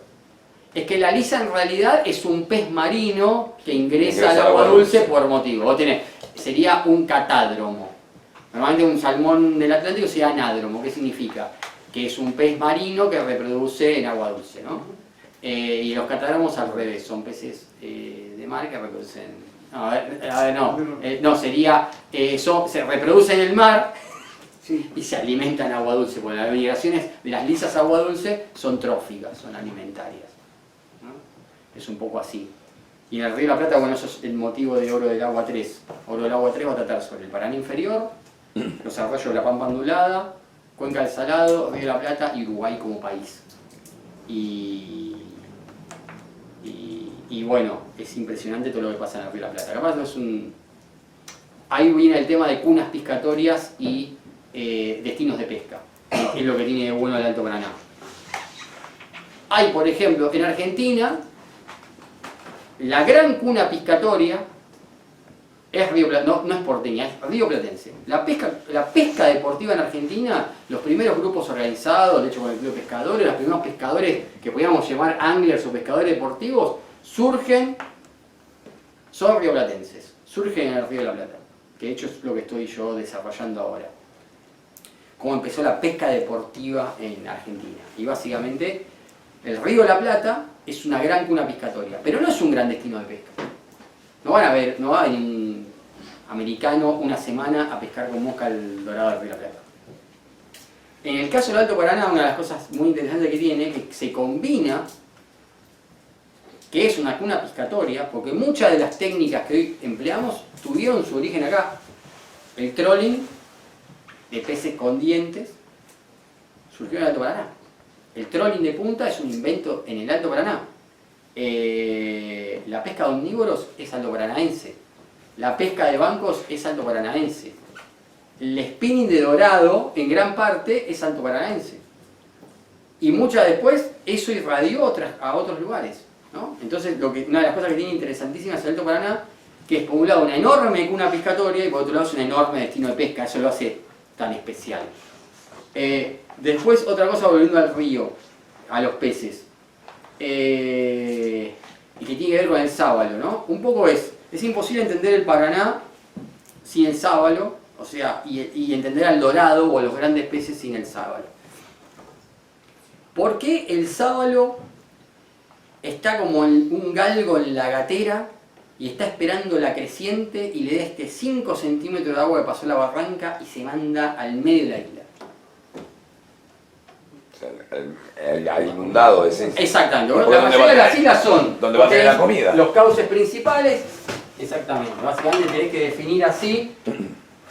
Es que la lisa en realidad es un pez marino que ingresa al agua dulce por motivo. Vos tenés, sería un catádromo. Normalmente un salmón del Atlántico sería anádromo. ¿Qué significa? Que es un pez marino que reproduce en agua dulce, ¿no? Y los catádromos al revés, son peces de mar que reproducen... No, sería... se reproducen en el mar y se alimentan en agua dulce, porque las migraciones de las lisas a agua dulce son tróficas, son alimentarias, ¿no? Es un poco así. Y en el Río de la Plata, bueno, eso es el motivo de Oro del Agua 3. Oro del Agua 3 va a tratar sobre el Paraná inferior, los arroyos de la Pampa ondulada, Cuenca del Salado, Río de la Plata y Uruguay como país. Y bueno, es impresionante todo lo que pasa en el Río de la Plata. Capaz no es un... Ahí viene el tema de cunas piscatorias y destinos de pesca, que es lo que tiene de bueno el Alto Paraná. Hay, por ejemplo, en Argentina, la gran cuna piscatoria es Río Platense, no es porteña, es Río Platense. La pesca deportiva en Argentina, los primeros grupos organizados, de hecho con el Club de Pescadores, los primeros pescadores que podíamos llamar anglers o pescadores deportivos, son rioplatenses, surgen en el Río de la Plata, que de hecho es lo que estoy yo desarrollando ahora. Cómo empezó la pesca deportiva en Argentina. Y básicamente, el Río de la Plata es una gran cuna piscatoria, pero no es un gran destino de pesca. No va a venir un americano una semana a pescar con mosca el dorado del Río de la Plata. En el caso del Alto Paraná, una de las cosas muy interesantes que tiene es que se combina, que es una cuna piscatoria, porque muchas de las técnicas que hoy empleamos tuvieron su origen acá. El trolling de peces con dientes surgió en el Alto Paraná. El trolling de punta es un invento en el Alto Paraná. La pesca de omnívoros es alto paranaense. La pesca de bancos es alto paranaense. El spinning de dorado, en gran parte, es alto paranaense. Y muchas después, eso irradió a otros lugares, ¿no? Entonces, una de las cosas que tiene interesantísimas el Alto Paraná, que es por un lado una enorme cuna piscatoria y por otro lado es un enorme destino de pesca. Eso lo hace tan especial. Después, otra cosa, volviendo al río, a los peces. Y que tiene que ver con el sábalo, ¿no? Un poco es imposible entender el Paraná sin el sábalo, o sea, y entender al dorado o a los grandes peces sin el sábalo. ¿Por qué el sábalo está como un galgo en la gatera y está esperando la creciente y le da 5 centímetros de agua que pasó la barranca y se manda al medio de la isla? El inundado es ese. Exactamente. La mayoría de las islas son donde va a tener la comida. Los cauces principales, Exactamente, básicamente tenés que definir así,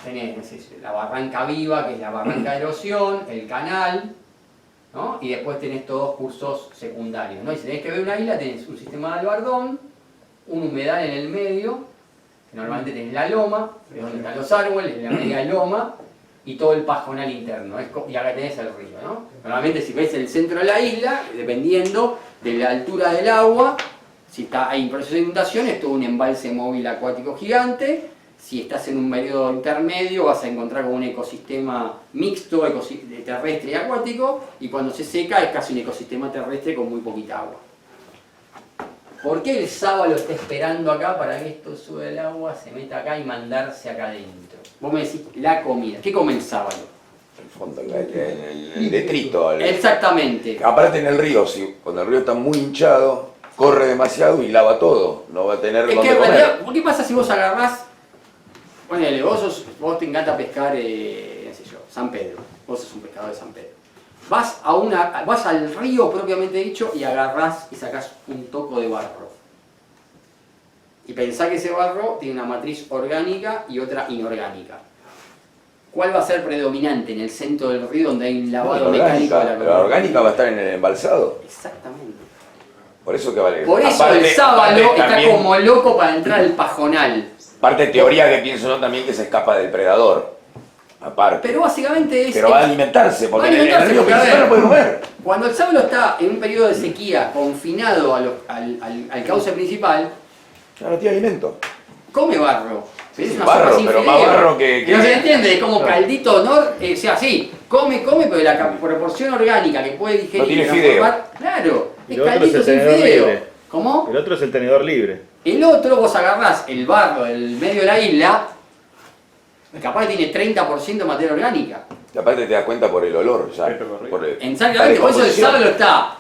tenés, no sé, la barranca viva, que es la barranca de erosión, el canal, ¿no? Y después tenés todos cursos secundarios, ¿no? Y si tenés que ver una isla, tenés un sistema de albardón, un humedal en el medio, que normalmente tenés la loma, que es donde están los árboles, la media loma, y todo el pajonal interno, y acá tenés el río, ¿no? Normalmente si ves el centro de la isla, dependiendo de la altura del agua, si hay un proceso de inundación, es todo un embalse móvil acuático gigante. Si estás en un periodo intermedio, vas a encontrar como un ecosistema mixto, terrestre y acuático, y cuando se seca es casi un ecosistema terrestre con muy poquita agua. ¿Por qué el sábalo está esperando acá para que esto sube el agua, se meta acá y mandarse acá adentro? Vos me decís, la comida. ¿Qué come el sábalo? El fondo, el detrito. Exactamente. Aparte en el río, cuando el río está muy hinchado, corre demasiado y lava todo. No va a tener Es dónde que en comer. realidad, ¿qué pasa si vos agarrás? Ponele, vos te encanta pescar, no sé yo, San Pedro. Vos sos un pescador de San Pedro. Vas al río propiamente dicho y agarrás y sacás un toco de barro. Y pensá que ese barro tiene una matriz orgánica y otra inorgánica. ¿Cuál va a ser predominante en el centro del río donde hay un lavado mecánico de la pero la orgánica va a estar en el embalsado. Exactamente. Por eso que vale. Por eso aparte, el sábalo está también, como loco para entrar al pajonal. Parte teoría que pienso yo también que se escapa del predador. Aparte. Pero básicamente es... Pero va a alimentarse, porque va a alimentarse, en el río porque, a principal ver, no puede comer. Cuando el sábalo está en un periodo de sequía, confinado al cauce principal, Ya no tiene alimento. come barro. Pero es una Barro, sopa sin pero fideo. más barro que- No se entiende, es como caldito honor, o sea, sí, come, pero la proporción orgánica que puede digerir No tiene y fideo. transformar, claro, Y es lo otro caldito es el sin tenedor fideo. libre. ¿Cómo? El otro es el tenedor libre. El otro, vos agarrás el barro del medio de la isla, capaz que tiene 30% de materia orgánica. Y aparte te das cuenta por el olor ya. Por Exactamente, por eso el descomposición. sábalo está.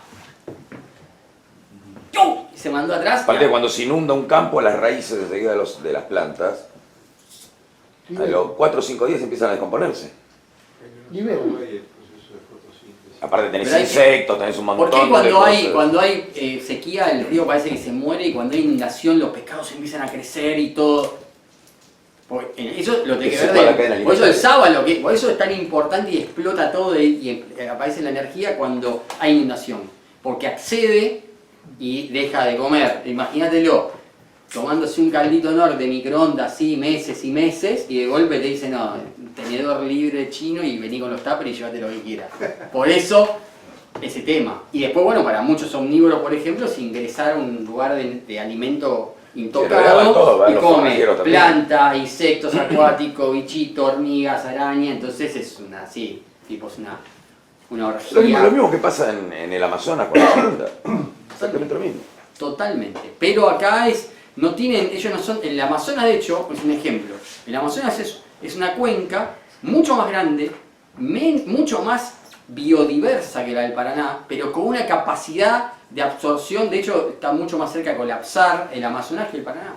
¡Yum! Y se mandó atrás. Aparte cuando se inunda un campo, las raíces enseguida de las plantas, a los 4 o 5 días empiezan a descomponerse. Libera. Aparte tenés Pero hay que- insectos, tenés un montón ¿Por qué de cuando cosas. hay sequía el río parece que se muere y cuando hay inundación los pescados empiezan a crecer y todo? Eso lo tiene que Eso ver es para la cadena por eso el alimentaria. sábalo, por eso es tan importante y explota todo y aparece la energía cuando hay inundación. Porque accede y deja de comer. Imagínatelo, tomándose un caldito honor de microondas así meses y meses y de golpe te dicen, no, tenedor libre chino y vení con los tuppers y llévate lo que quieras. Por eso, ese tema. Y después, bueno, para muchos omnívoros, por ejemplo, si ingresar a un lugar de alimento Sí, pero ya van todos, intocado van y los come forrajeros también. planta, insectos acuáticos, bichitos, hormigas, arañas, entonces es una, sí, tipo es una orgía. Lo mismo que pasa en el Amazonas cuando se inunda. Exactamente lo mismo. Totalmente. Pero acá no tienen, ellos no son, el Amazonas de hecho, es un ejemplo, el Amazonas es una cuenca mucho más grande, mucho más biodiversa que la del Paraná, pero con una capacidad de absorción, de hecho está mucho más cerca de colapsar el Amazonas que el Paraná.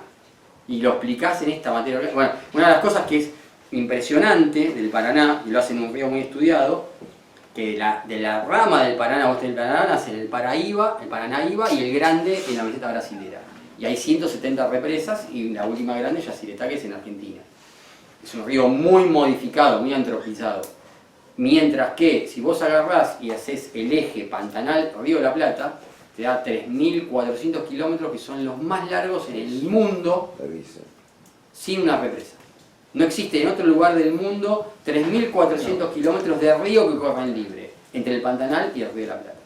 Y lo explicás en esta materia. Bueno, una de las cosas que es impresionante del Paraná, y lo hacen en un río muy estudiado, que de la rama del Paraná, vos tenés el Paraná, nacen el Paranaíba y el grande en la meseta brasilera. Y hay 170 represas y la última grande, Yacyretá, que es en Argentina. Es un río muy modificado, muy antropizado. Mientras que si vos agarrás y haces el eje Pantanal-Río de la Plata, te da 3.400 kilómetros que son los más largos en el mundo sin una represa. No existe en otro lugar del mundo 3.400 kilómetros de río que corran libre entre el Pantanal y el Río de la Plata.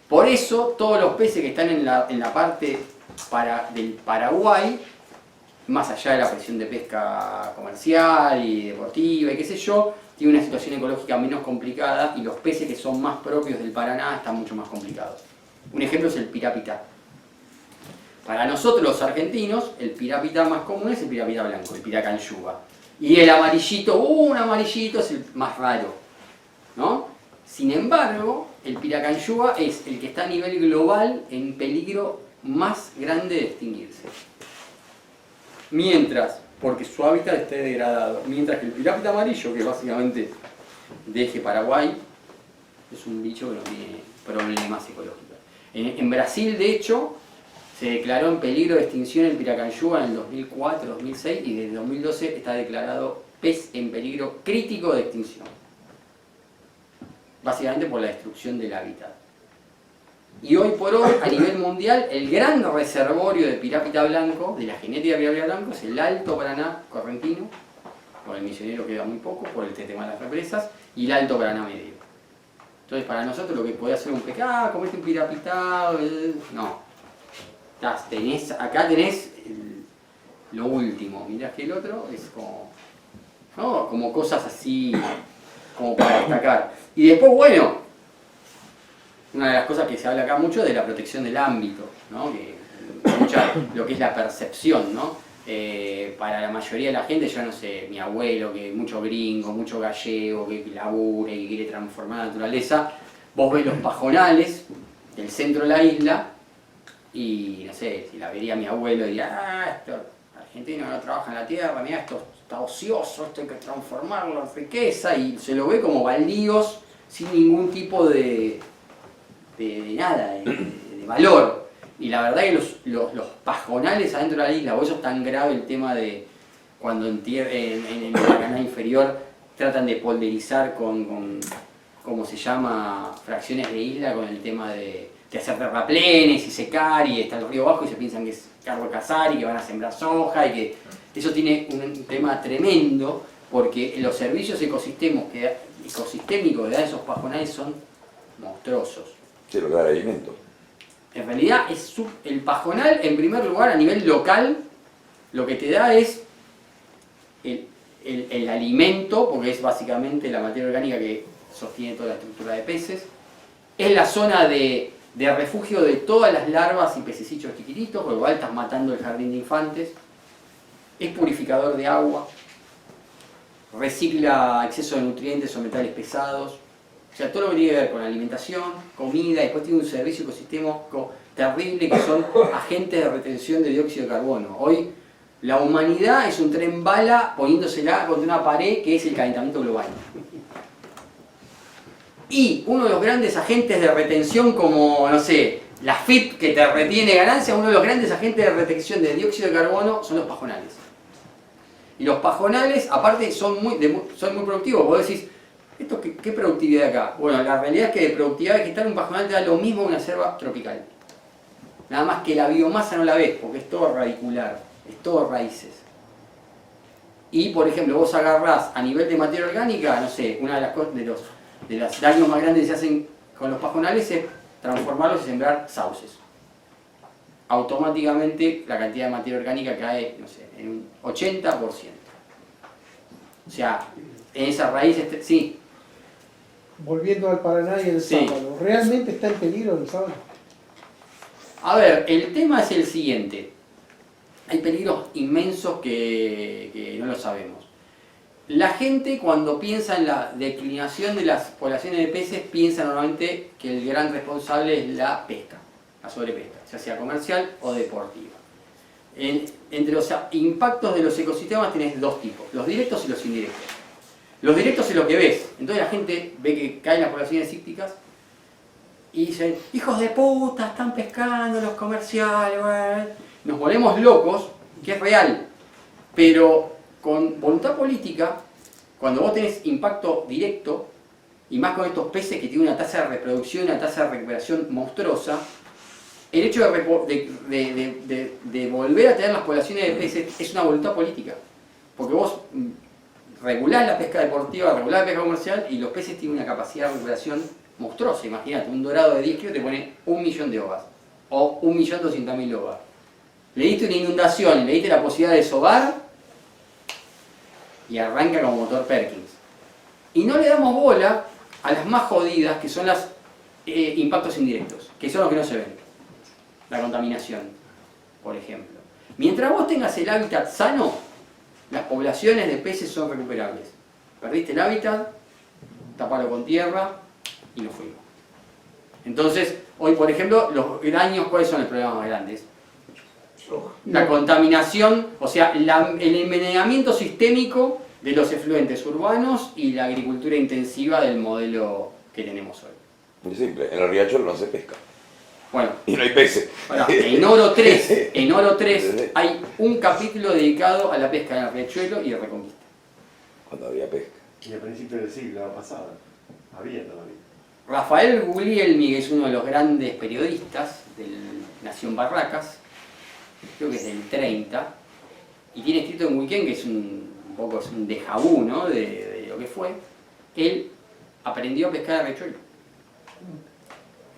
Por eso todos los peces que están en la parte del Paraguay, más allá de la presión de pesca comercial y deportiva y qué sé yo, tiene una situación ecológica menos complicada y los peces que son más propios del Paraná están mucho más complicados. Un ejemplo es el pirapitá. Para nosotros los argentinos, el pirapitá más común es el pirapitá blanco, el piracanchuga. Y el amarillito, un amarillito es el más raro, ¿no? Sin embargo, el piracanchuga es el que está a nivel global en peligro más grande de extinguirse. Mientras, porque su hábitat esté degradado, mientras que el pirapita amarillo, que es básicamente de eje Paraguay, es un bicho que no tiene problemas ecológicos. En Brasil, de hecho, Se declaró en peligro de extinción el Piracanchúa en el 2004, 2006 y desde 2012 está declarado pez en peligro crítico de extinción. Básicamente por la destrucción del hábitat. Y hoy por hoy, a nivel mundial, el gran reservorio de pirápita blanco, de la genética de pirápita blanco, es el Alto Paraná correntino. Por el Misionero queda muy poco, por el tema de las represas, y el Alto Paraná medio. Entonces, para nosotros lo que puede hacer un pecado, comete un pirapitado, no. Acá tenés lo último, mirá que el otro es como, ¿no? Como cosas así, como para destacar. Y después, bueno, una de las cosas que se habla acá mucho es de la protección del ámbito, ¿no? Que lo que es la percepción, ¿no? Para la mayoría de la gente, yo no sé, mi abuelo, que mucho gringo, mucho gallego, que labura y quiere transformar la naturaleza, vos ves los pajonales del centro de la isla y, no sé, si la vería mi abuelo diría, esto, argentino no trabaja en la tierra, mirá, esto está ocioso, esto hay que transformarlo en riqueza, y se lo ve como baldíos sin ningún tipo de nada, de valor. Y la verdad que los pajonales adentro de la isla, o eso es tan grave el tema de cuando en el canal inferior tratan de polderizar con ¿cómo se llama? Fracciones de isla, con el tema de hacer terraplenes y secar, y está el río abajo y se piensan que es cargo cazar y que van a sembrar soja, y que eso tiene un tema tremendo, porque los servicios ecosistémicos que dan esos pajonales son monstruosos. Sí, lo que da el alimento. En realidad, el pajonal, en primer lugar, a nivel local, lo que te da es el alimento, porque es básicamente la materia orgánica que sostiene toda la estructura de peces. Es la zona de refugio de todas las larvas y pececillos chiquititos, porque igual estás matando el jardín de infantes. Es purificador de agua. Recicla exceso de nutrientes o metales pesados. O sea, todo lo que tiene que ver con alimentación, comida, y después tiene un servicio ecosistémico terrible que son agentes de retención de dióxido de carbono. Hoy la humanidad es un tren bala poniéndosela contra una pared que es el calentamiento global. Y uno de los grandes agentes de retención, como, no sé, la FIP que te retiene ganancias, uno de los grandes agentes de retención de dióxido de carbono son los pajonales. Y los pajonales, aparte, son muy productivos. Vos decís, ¿esto qué productividad acá? Bueno, la realidad es que de productividad vegetal un pajonal te da lo mismo que una selva tropical. Nada más que la biomasa no la ves, porque es todo radicular, es todo raíces. Y, por ejemplo, vos agarrás a nivel de materia orgánica, no sé, una de las cosas de los daños más grandes que se hacen con los pajonales es transformarlos y sembrar sauces. Automáticamente la cantidad de materia orgánica cae, no sé, en un 80%. O sea, en esa raíz, sí. Volviendo al Paraná y el sábalo, ¿realmente está en peligro el sábalo? A ver, el tema es el siguiente. Hay peligros inmensos que no lo sabemos. La gente, cuando piensa en la declinación de las poblaciones de peces, piensa normalmente que el gran responsable es la pesca, la sobrepesca, ya sea comercial o deportiva. Entre los impactos de los ecosistemas tenés dos tipos, los directos y los indirectos. Los directos es lo que ves. Entonces la gente ve que caen las poblaciones hípticas y dicen, hijos de puta, están pescando los comerciales. Bueno. Nos volvemos locos, que es real. Pero con voluntad política, cuando vos tenés impacto directo, y más con estos peces que tienen una tasa de reproducción, una tasa de recuperación monstruosa, el hecho de volver a tener las poblaciones de peces es una voluntad política. Porque vos regulás la pesca deportiva, regulás la pesca comercial, y los peces tienen una capacidad de recuperación monstruosa. Imagínate, un dorado de 10 kilos te pone 1.000.000 de ovas, o 1.200.000 ovas. Le diste una inundación, le diste la posibilidad de sobar, y arranca como motor Perkins. Y no le damos bola a las más jodidas, que son los impactos indirectos, que son los que no se ven. La contaminación, por ejemplo. Mientras vos tengas el hábitat sano, las poblaciones de peces son recuperables. Perdiste el hábitat, tapalo con tierra y nos fuimos. Entonces, hoy por ejemplo, los daños, ¿cuáles son los problemas más grandes? La contaminación, o sea, el envenenamiento sistémico de los efluentes urbanos y la agricultura intensiva del modelo que tenemos hoy. Muy simple, en el riachuelo no se pesca. Bueno, Y no hay peces. ahora, en Oro 3 hay un capítulo dedicado a la pesca en el riachuelo y Reconquista. Cuando había pesca. Y a principios del siglo pasado. Había todavía. Rafael Guglielmi, que es uno de los grandes periodistas del Nación Barracas, creo que es del 30, y tiene escrito en Weekend, que es un poco es un déjà vu, ¿no? de lo que fue. Él aprendió a pescar a riachuelo.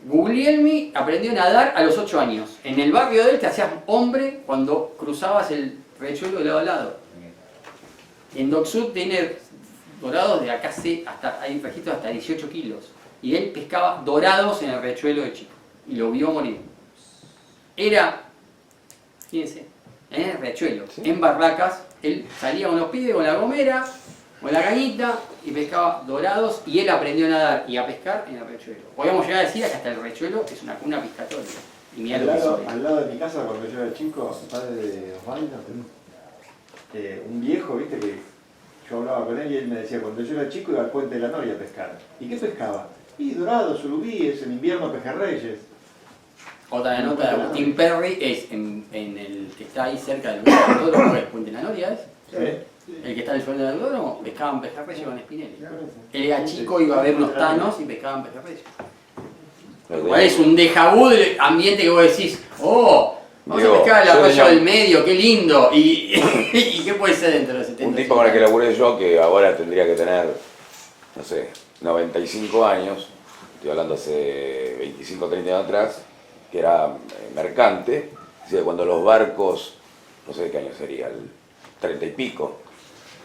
Guglielmi aprendió a nadar a los 8 años. En el barrio de él te hacías hombre cuando cruzabas el riachuelo de lado a lado. En Dock Sud tiene dorados de acá hasta, hay registros hasta 18 kilos. Y él pescaba dorados en el riachuelo de chico. Y lo vio morir. Era, fíjense, en el riachuelo, Sí. en Barracas, él salía con los pibes, con la gomera, con la cañita, y pescaba dorados, y él aprendió a nadar y a pescar en el riachuelo. Podríamos llegar a decir que hasta el riachuelo es una cuna piscatoria. Y mirá lo que soy. Al lado de mi casa, cuando yo era chico, el padre de Osvaldo, un viejo, viste, que yo hablaba con él y él me decía, cuando yo era chico iba al puente de la Noria a pescar. ¿Y qué pescaba? Y dorados, surubíes, en invierno pejerreyes. Otra nota de Agustín Perry es en el que está ahí cerca del autódromo, el puente de la Noria, ¿es? Sí. El que está en el suelo del autódromo, pescaban pejerreyes con Spinelli. Él era chico, iba a ver unos tanos y pescaban pejerreyes. Igual es un déjà vu del ambiente que vos decís, oh, vamos a pescar el arroyo del medio, qué lindo. ¿Y qué puede ser dentro de los 70? Un tipo con el que laburé yo, que ahora tendría que tener, no sé, 95 años, estoy hablando hace 25 o 30 años atrás, que era mercante, decía que cuando los barcos, no sé de qué año sería, el 30 y pico,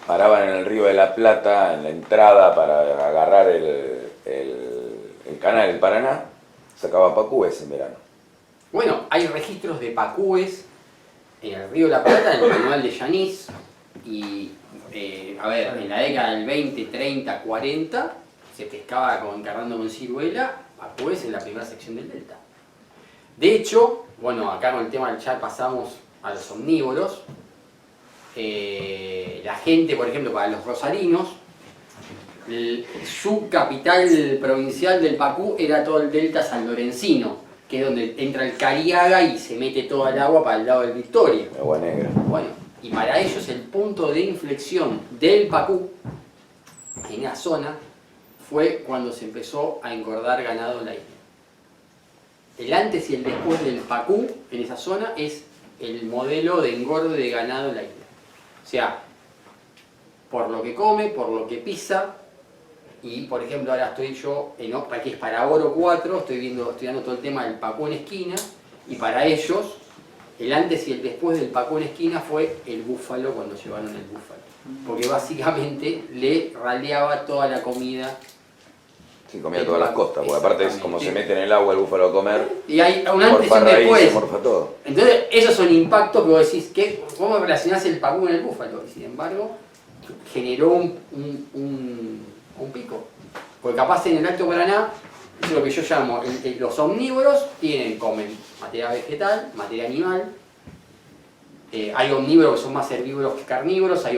paraban en el río de la Plata, en la entrada para agarrar el canal del Paraná, sacaba pacúes en verano. Bueno, hay registros de pacúes en el río de la Plata, en el manual de Yanís, y a ver, en la década del 20, 30, 40, se pescaba encarnando con ciruela, pacúes en la primera sección del delta. De hecho, bueno, acá con el tema del chat pasamos a los omnívoros. La gente, por ejemplo, para los rosarinos, su capital provincial del Pacú era todo el delta sanlorencino, que es donde entra el Cariaga y se mete toda el agua para el lado del Victoria. Agua negra. Bueno, y para ellos el punto de inflexión del Pacú, en esa zona, fue cuando se empezó a engordar ganado en la isla. El antes y el después del Pacú, en esa zona, es el modelo de engorde de ganado en la isla. O sea, por lo que come, por lo que pisa, y por ejemplo ahora estoy yo, que es para Oro 4, estoy estudiando todo el tema del Pacú en esquina, y para ellos, el antes y el después del Pacú en esquina fue el búfalo cuando llevaron el búfalo. Porque básicamente le raleaba toda la comida. Sí, comía todas las costas, porque aparte es como se mete en el agua el búfalo a comer. Y hay un antes y morfa un raíz, después. se morfa todo. Entonces, esos son impactos que vos decís, ¿cómo relacionás el Pacú con el búfalo? Y sin embargo, generó un pico. Porque capaz en el Alto Paraná, es lo que yo llamo, los omnívoros comen materia vegetal, materia animal. Hay omnívoros que son más herbívoros que carnívoros, hay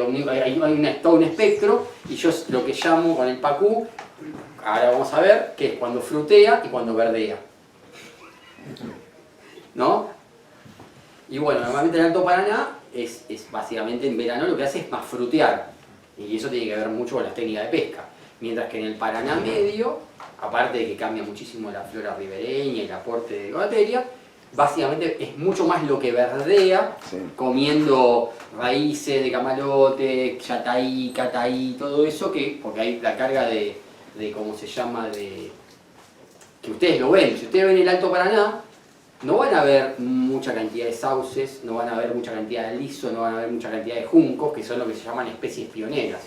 todo un espectro, y yo lo que llamo con el Pacú, ahora vamos a ver, que es cuando frutea y cuando verdea. ¿No? Y bueno, normalmente el Alto Paraná es básicamente en verano lo que hace es más frutear. Y eso tiene que ver mucho con las técnicas de pesca. Mientras que en el Paraná medio, aparte de que cambia muchísimo la flora ribereña y el aporte de materia, básicamente es mucho más lo que verdea, Sí. comiendo raíces de camalote, yataí, cataí, todo eso, porque hay la carga de ¿cómo se llama? Que ustedes lo ven. Si ustedes ven el Alto Paraná, no van a ver mucha cantidad de sauces, no van a ver mucha cantidad de liso, no van a ver mucha cantidad de juncos, que son lo que se llaman especies pioneras,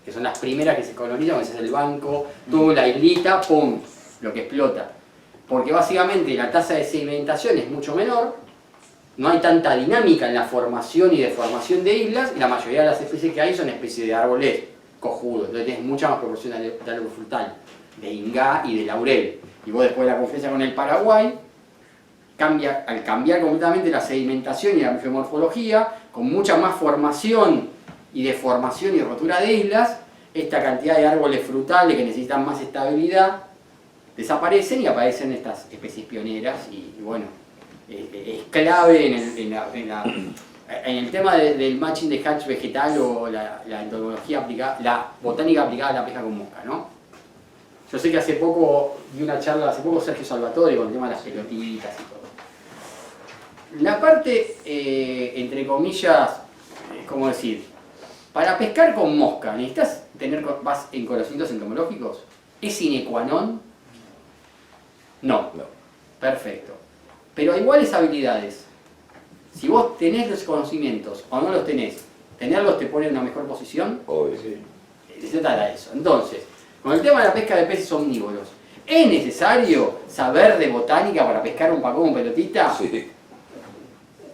que son las primeras que se colonizan, cuando se hace el banco, toda la islita, ¡pum!, lo que explota. Porque básicamente la tasa de sedimentación es mucho menor, no hay tanta dinámica en la formación y deformación de islas, y la mayoría de las especies que hay son especies de árboles cojudos, entonces tienes mucha más proporción de árbol frutal, de ingá y de laurel. Y vos después de la conferencia con el Paraguay, al cambiar completamente la sedimentación y la geomorfología, con mucha más formación y deformación y rotura de islas, esta cantidad de árboles frutales que necesitan más estabilidad desaparecen y aparecen estas especies pioneras y bueno, es clave en el tema del matching de hatch vegetal o la entomología aplicada, la botánica aplicada a la pesca con mosca, ¿no? Yo sé que hace poco di una charla, Sergio Salvatore con el tema de las pelotitas y todo. La parte, entre comillas, ¿cómo decir? Para pescar con mosca, ¿necesitas tener vas en conocimientos entomológicos? ¿Es sine qua non? No. Perfecto. Pero hay iguales habilidades. Si vos tenés los conocimientos o no los tenés, tenerlos te pone en una mejor posición. Obvio. Sí. Se trata de eso. Entonces, con el tema de la pesca de peces omnívoros, ¿es necesario saber de botánica para pescar un pacón o pelotita? Sí.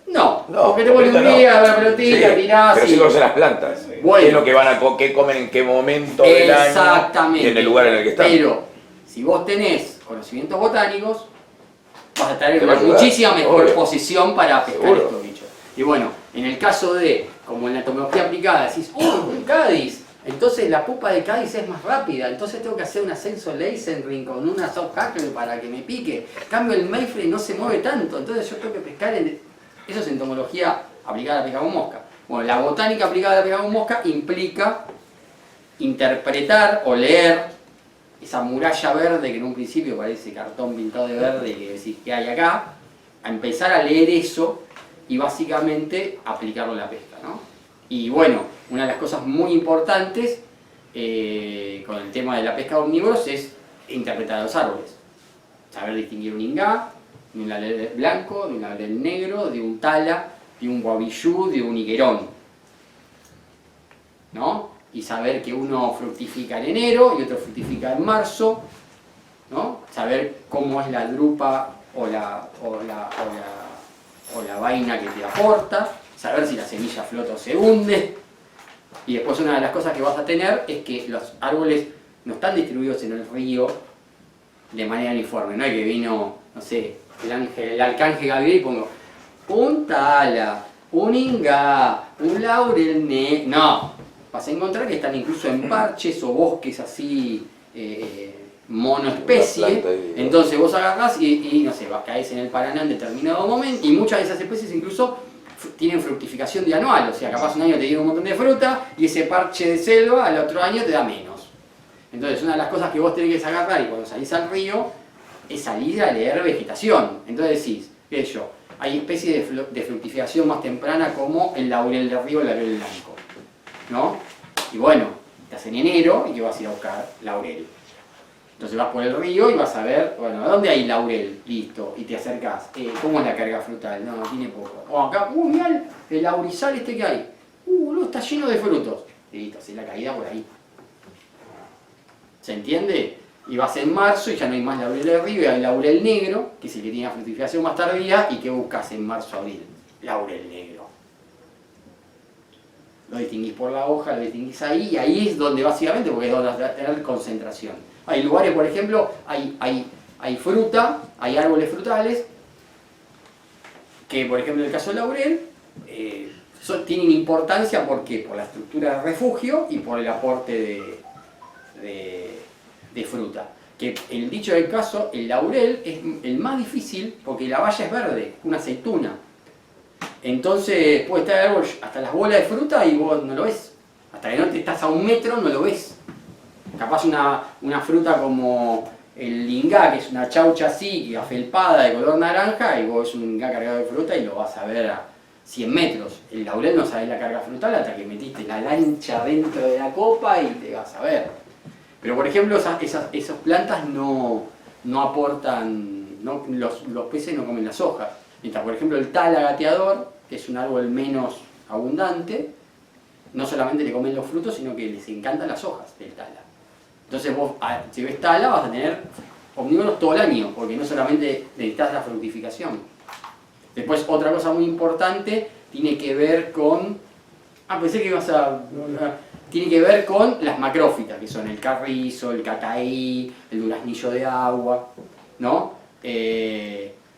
No, porque te pones un día a la pelotita, sí, tirás pero sí conocen las plantas. Bueno. ¿Qué es lo que van a qué comen en qué momento del año? Exactamente. Y en el lugar en el que están. Pero, si vos tenés conocimientos botánicos, vas a estar en Te una va a ayudar, muchísima mejor obvio. posición para pescar Seguro. estos bichos. Y bueno, en el caso de, como en la entomología aplicada, decís, un Cádiz, entonces la pupa de Cádiz es más rápida, entonces tengo que hacer un ascenso Laysenring con una soft hackle para que me pique. En cambio el Mayfrey no se mueve tanto, entonces yo tengo que pescar en... Eso es entomología aplicada a la pesca con mosca. Bueno, la botánica aplicada a la pesca con mosca implica interpretar o leer esa muralla verde que en un principio parece cartón pintado de verde y que decís que hay acá, a empezar a leer eso y básicamente aplicarlo a la pesca, ¿no? Y bueno, una de las cosas muy importantes con el tema de la pesca de omnívoros es interpretar los árboles. Saber distinguir un ingá, de un laurel blanco, de un laurel negro, de un tala, de un guavillú, de un higuerón, ¿no? Y saber que uno fructifica en enero y otro fructifica en marzo, ¿no? Saber cómo es la drupa o la vaina que te aporta, saber si la semilla flota o se hunde. Y después una de las cosas que vas a tener es que los árboles no están distribuidos en el río de manera uniforme, no es que vino, no sé, el arcángel Gabriel y pongo un tala, un ingá, un laurel no, vas a encontrar que están incluso en parches o bosques así monoespecie. Entonces vos agarrás y no sé, caes en el Paraná en determinado momento y muchas de esas especies incluso tienen fructificación anual, o sea, capaz un año te dieron un montón de fruta y ese parche de selva al otro año te da menos. Entonces una de las cosas que vos tenés que agarrar y cuando salís al río es salir a leer vegetación. Entonces decís, qué sé yo, hay especies de fructificación más temprana como el laurel de río, el laurel blanco, ¿no? Y bueno, estás en enero y que vas a ir a buscar laurel. Entonces vas por el río y vas a ver, bueno, ¿a dónde hay laurel? Listo, y te acercás. ¿Cómo es la carga frutal? No, tiene poco. O acá, mirá el laurizal este que hay. No, está lleno de frutos. Listo, así la caída por ahí. ¿Se entiende? Y vas en marzo y ya no hay más laurel de río, hay laurel negro, que es el que tiene la fructificación más tardía, y que buscas en marzo-abril. Laurel negro. Lo distinguís por la hoja, lo distinguís ahí, y ahí es donde básicamente, porque es donde vas a tener concentración. Hay lugares, por ejemplo, hay fruta, hay árboles frutales, que por ejemplo en el caso del laurel, tienen importancia porque por la estructura de refugio y por el aporte de fruta. Que el dicho del caso, el laurel es el más difícil porque la baya es verde, una aceituna. Entonces puede estar el árbol hasta las bolas de fruta y vos no lo ves. Hasta que no te estás a 1 metro no lo ves. Capaz una fruta como el ingá, que es una chaucha así, afelpada de color naranja, y vos ves un ingá cargado de fruta y lo vas a ver a 100 metros. El laurel no sabés la carga frutal hasta que metiste la lancha dentro de la copa y te vas a ver. Pero por ejemplo esas plantas no aportan, los peces no comen las hojas. Mientras por ejemplo el tala gateador, que es un árbol menos abundante, no solamente le comen los frutos, sino que les encantan las hojas del tala. Entonces vos, si ves tala, vas a tener omnívoros todo el año, porque no solamente necesitas la fructificación. Después otra cosa muy importante tiene que ver con... pensé que ibas a... Tiene que ver con las macrófitas, que son el carrizo, el cataí, el duraznillo de agua, ¿no?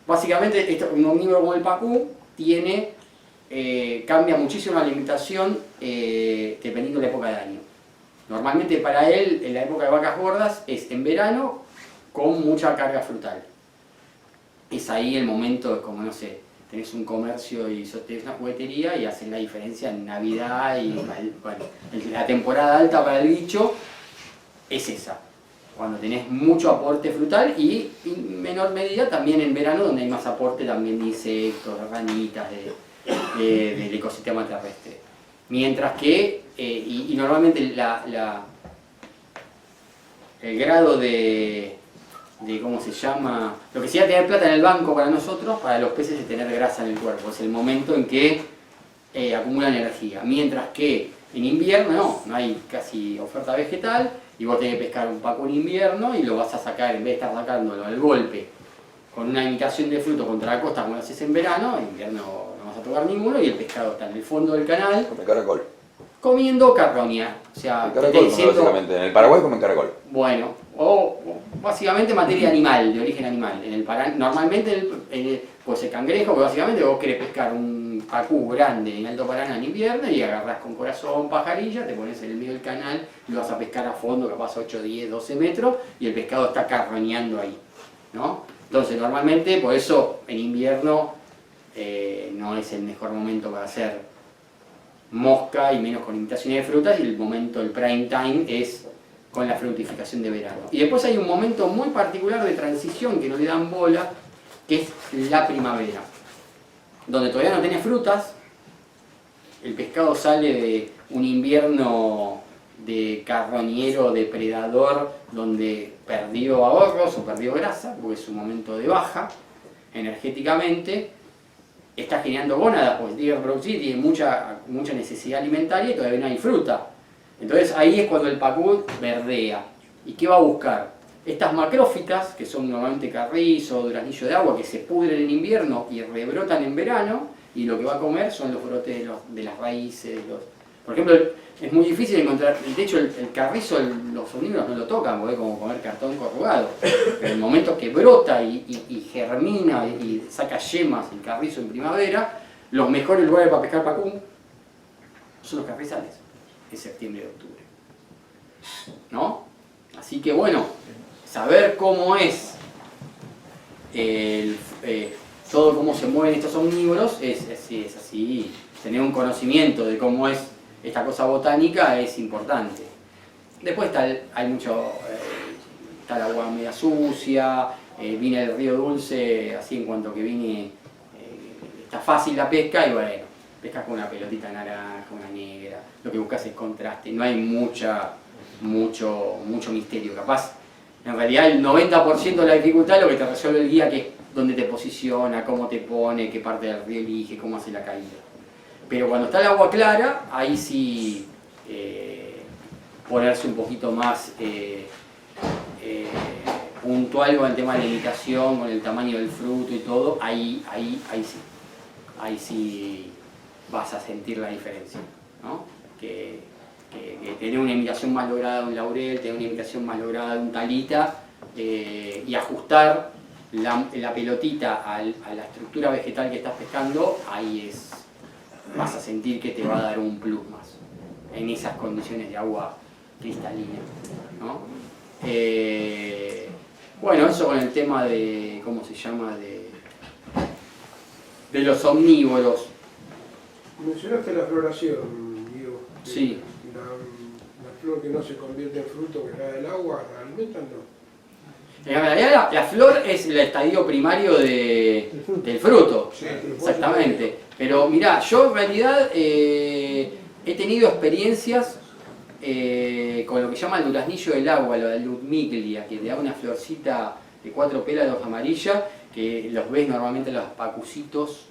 Básicamente, un omnívoro como el pacú tiene, cambia muchísimo la alimentación dependiendo de la época de año. Normalmente para él, en la época de vacas gordas, es en verano con mucha carga frutal. Es ahí el momento, como no sé, tenés un comercio y tenés una juguetería y hacen la diferencia en Navidad y bueno, la temporada alta para el bicho es esa. Cuando tenés mucho aporte frutal y en menor medida también en verano donde hay más aporte también de insectos, de ranitas, del ecosistema terrestre. Mientras que, y normalmente el grado de, ¿cómo se llama? Lo que sería tener plata en el banco para nosotros, para los peces es tener grasa en el cuerpo. Es el momento en que acumulan energía. Mientras que en invierno no hay casi oferta vegetal y vos tenés que pescar un pacu en invierno y lo vas a sacar, en vez de estar sacándolo al golpe con una imitación de fruto contra la costa como lo haces en verano, en invierno no vas a tocar ninguno y el pescado está en el fondo del canal. Come caracol. Comiendo carroña. O sea, El caracol básicamente. En el Paraguay comen caracol. Bueno, o básicamente materia animal, de origen animal. Normalmente pues el cangrejo, que básicamente vos querés pescar un pacú grande en Alto Paraná en invierno y agarrás con corazón pajarilla, te pones en el medio del canal y lo vas a pescar a fondo, capaz 8, 10, 12 metros y el pescado está carroñando ahí, ¿no? Entonces normalmente, por eso en invierno no es el mejor momento para hacer mosca y menos con imitaciones de frutas y el momento, el prime time es con la fructificación de verano. Y después hay un momento muy particular de transición que no le dan bola, que es la primavera, donde todavía no tenés frutas, el pescado sale de un invierno de carroñero, depredador, donde perdió ahorros o perdió grasa, porque es un momento de baja energéticamente, está generando gónadas, porque tiene reproducir, tiene mucha necesidad alimentaria y todavía no hay fruta. Entonces ahí es cuando el pacú verdea. ¿Y qué va a buscar? Estas macrófitas, que son normalmente carrizo, duraznillo de agua, que se pudren en invierno y rebrotan en verano, y lo que va a comer son los brotes de las raíces. Por ejemplo, es muy difícil encontrar, de hecho el carrizo los omnívoros no lo tocan, porque es como comer cartón corrugado. Pero en el momento que brota y germina y saca yemas el carrizo en primavera, los mejores lugares para pescar pacú son los carrizales, en septiembre y octubre. ¿No? Así que bueno, saber cómo es todo cómo se mueven estos omnívoros es así. Tener un conocimiento de cómo es esta cosa botánica es importante. Después está el agua media sucia, viene el río dulce, así en cuanto que viene, está fácil la pesca y bueno, pescas con una pelotita naranja, una negra, lo que buscas es contraste, no hay mucho misterio, capaz. En realidad el 90% de la dificultad es lo que te resuelve el guía, que es dónde te posiciona, cómo te pone, qué parte del río elige, cómo hace la caída. Pero cuando está el agua clara, ahí sí ponerse un poquito más puntual con el tema de la imitación, con el tamaño del fruto y todo, ahí sí. Ahí sí vas a sentir la diferencia, ¿no? Que tener una imitación más lograda de un laurel, tener una imitación más lograda de un talita y ajustar la pelotita a la estructura vegetal que estás pescando, ahí vas a sentir que te va a dar un plus más en esas condiciones de agua cristalina, ¿no? Bueno, eso con el tema de, ¿cómo se llama? De los omnívoros. Mencionaste la floración, Diego. Sí. La flor que no se convierte en fruto, que cae del agua, ¿la alimentan no? En realidad la flor es el estadio primario del fruto. Sí, exactamente. Pero mirá, yo en realidad he tenido experiencias con lo que llama el duraznillo del agua, lo de Ludmiglia, que te da una florcita de 4 pétalos amarilla, que los ves normalmente a los pacucitos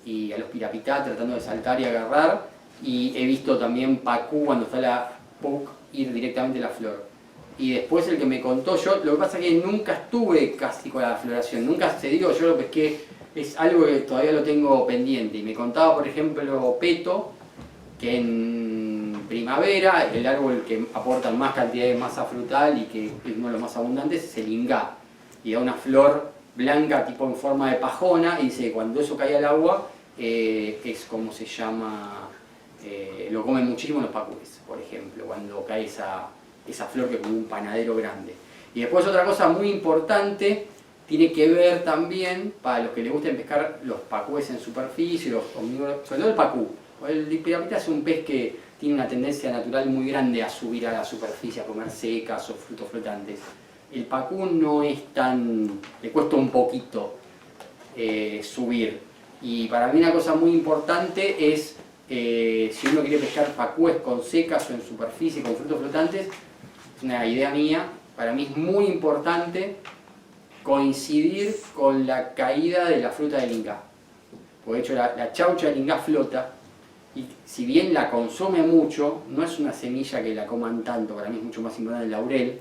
y a los pirapitá tratando de saltar y agarrar, y he visto también pacú cuando está la puc ir directamente a la flor. Y después el que me contó, yo lo que pasa es que nunca estuve casi con la floración, nunca se dio, yo lo pesqué, es algo que todavía lo tengo pendiente. Y me contaba, por ejemplo, Peto, que en primavera el árbol que aporta más cantidad de masa frutal y que es uno de los más abundantes es el ingá. Y da una flor blanca tipo en forma de pajona y dice que cuando eso cae al agua es como se llama, lo comen muchísimo los pacúes, por ejemplo, cuando cae esa flor que es como un panadero grande. Y después otra cosa muy importante, tiene que ver también, para los que les gusten pescar los pacúes en superficie, los omnívoros, sobre todo el pacú. El piramita es un pez que tiene una tendencia natural muy grande a subir a la superficie, a comer secas o frutos flotantes. El pacú no es tan... le cuesta un poquito subir. Y para mí una cosa muy importante es, si uno quiere pescar pacúes con secas o en superficie con frutos flotantes, es una idea mía, para mí es muy importante coincidir con la caída de la fruta del ingá. Porque de hecho la chaucha del ingá flota, y si bien la consume mucho, no es una semilla que la coman tanto, para mí es mucho más importante el laurel.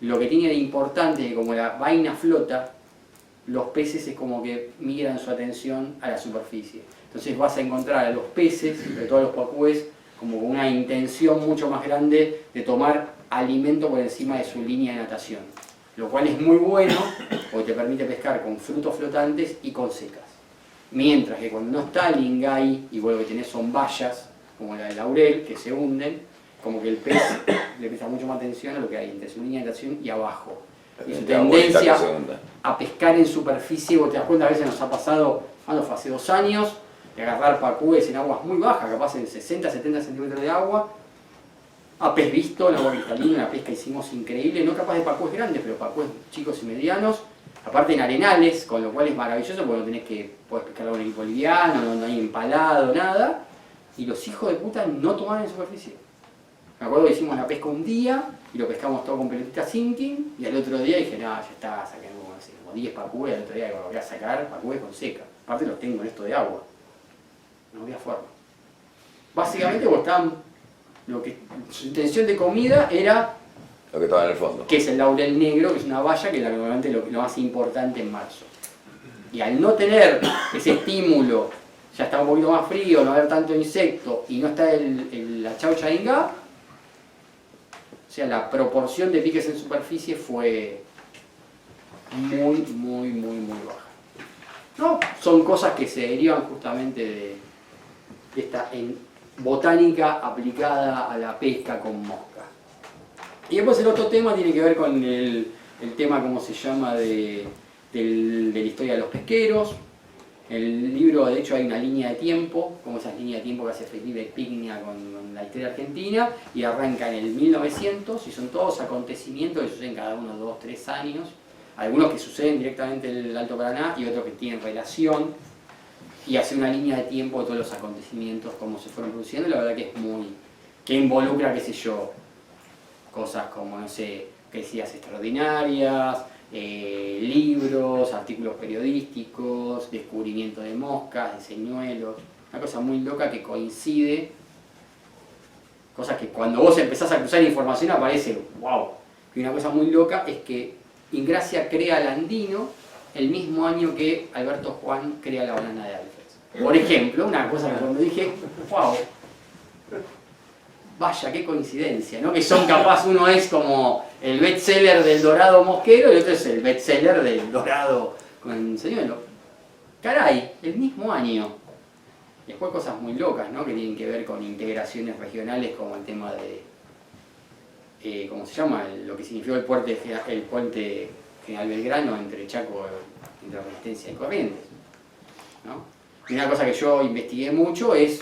Lo que tiene de importante es que como la vaina flota, los peces es como que migran su atención a la superficie. Entonces vas a encontrar a los peces, sobre todo a los pacúes, como con una intención mucho más grande de tomar alimento por encima de su línea de natación. Lo cual es muy bueno porque te permite pescar con frutos flotantes y con secas. Mientras que cuando no está el ingay y vos lo que tenés son bayas, como la de laurel, que se hunden, como que el pez le presta mucho más atención a lo que hay entre su línea de natación y abajo. Y su tendencia a pescar en superficie, vos te das cuenta, a veces nos ha pasado, fue hace 2 años, de agarrar pacúes en aguas muy bajas, capaz en 60, 70 centímetros de agua, a pez visto, en agua cristalina, una pesca hicimos increíble, no capaz de pacúes grandes, pero pacúes chicos y medianos, aparte en arenales, con lo cual es maravilloso porque no tenés que, podés pescar con un equipo liviano, no hay empalado, nada, y los hijos de puta no tomaban en superficie. Me acuerdo que hicimos la pesca un día y lo pescamos todo con pelotita sinking, y al otro día dije, no, ya está, saqué como 10 pacúes, al otro día voy a sacar pacúes con seca. Aparte los tengo en esto de agua. No había forma. Básicamente porque estaban, su intención de comida era lo que estaba en el fondo, que es el laurel negro, que es una baya que es normalmente lo más importante en marzo. Y al no tener ese estímulo, ya está un poquito más frío, no haber tanto insecto y no está la chaucha de ingá, o sea, la proporción de piques en superficie fue muy baja. ¿No? Son cosas que se derivan justamente de esta botánica aplicada a la pesca con mosca. Y después el otro tema tiene que ver con el tema, ¿cómo se llama?, de la historia de los pesqueros. En el libro, de hecho, hay una línea de tiempo, como esas líneas de tiempo que hace Felipe Pignia con la historia argentina, y arranca en el 1900, y son todos acontecimientos que suceden cada 1, 2, 3 años. Algunos que suceden directamente en el Alto Paraná y otros que tienen relación, y hace una línea de tiempo de todos los acontecimientos, cómo se fueron produciendo. La verdad que es que involucra, qué sé yo, cosas como, no sé, crecidas extraordinarias, libros, artículos periodísticos, descubrimiento de moscas, de señuelos, una cosa muy loca que coincide, cosas que cuando vos empezás a cruzar información aparece, wow. Y una cosa muy loca es que Ingracia crea al andino el mismo año que Alberto Juan crea la banana de Alfred. Por ejemplo, una cosa que cuando dije, wow, vaya, qué coincidencia, ¿no? Que son capaz, uno es como el bestseller del dorado mosquero y el otro es el bestseller del dorado con señuelo. Caray, el mismo año. Después cosas muy locas, ¿no? Que tienen que ver con integraciones regionales como el tema de, ¿cómo se llama? Lo que significó el puente General Belgrano entre Chaco, entre Resistencia y Corrientes, ¿no? Y una cosa que yo investigué mucho es,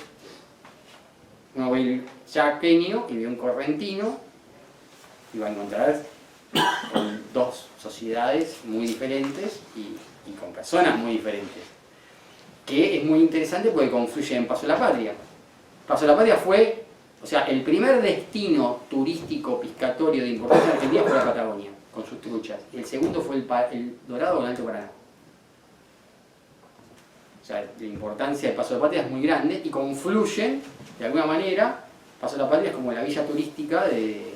uno ve el chaqueño y ve un correntino y va a encontrar con 2 sociedades muy diferentes y con personas muy diferentes, que es muy interesante porque confluye en Paso de la Patria. Paso de la Patria fue, o sea, el primer destino turístico piscatorio de importancia en Argentina fue la Patagonia, con sus truchas. Y el segundo fue el Dorado con el Alto Paraná. O sea, la importancia de Paso de la Patria es muy grande y confluyen, de alguna manera. Paso de la Patria es como la villa turística de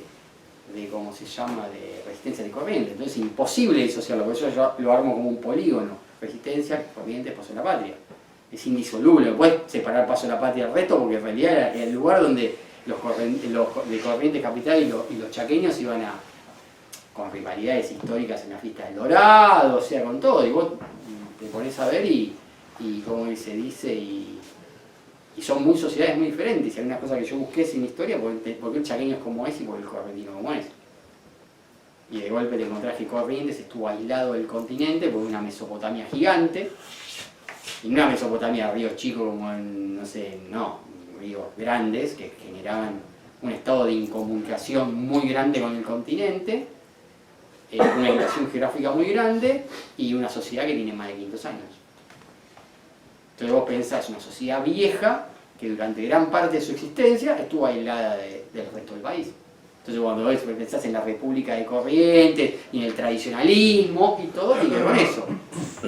¿cómo se llama?, de Resistencia de Corrientes. Entonces es imposible disociarlo, por eso yo lo armo como un polígono. Resistencia, Corrientes, Paso de la Patria. Es indisoluble, no puedes separar Paso de la Patria del resto porque en realidad era el lugar donde los de Corrientes Capital y los chaqueños iban con rivalidades históricas en la fiesta del Dorado, o sea, con todo. Y vos te pones a ver y como se dice, y son muy sociedades muy diferentes. Y hay una cosa que yo busqué sin historia, porque el chaqueño es como es y porque el correntino como es. y de golpe te encontrás que Corrientes estuvo aislado del continente por una Mesopotamia gigante, y no una Mesopotamia de ríos chicos como en, no sé, no, ríos grandes que generaban un estado de incomunicación muy grande con el continente, una aislación geográfica muy grande y una sociedad que tiene más de 500 años. Entonces vos pensás, una sociedad vieja que durante gran parte de su existencia estuvo aislada del resto del país. Entonces cuando vos pensás en la República de Corrientes y en el tradicionalismo y todo, tiene que ver con eso.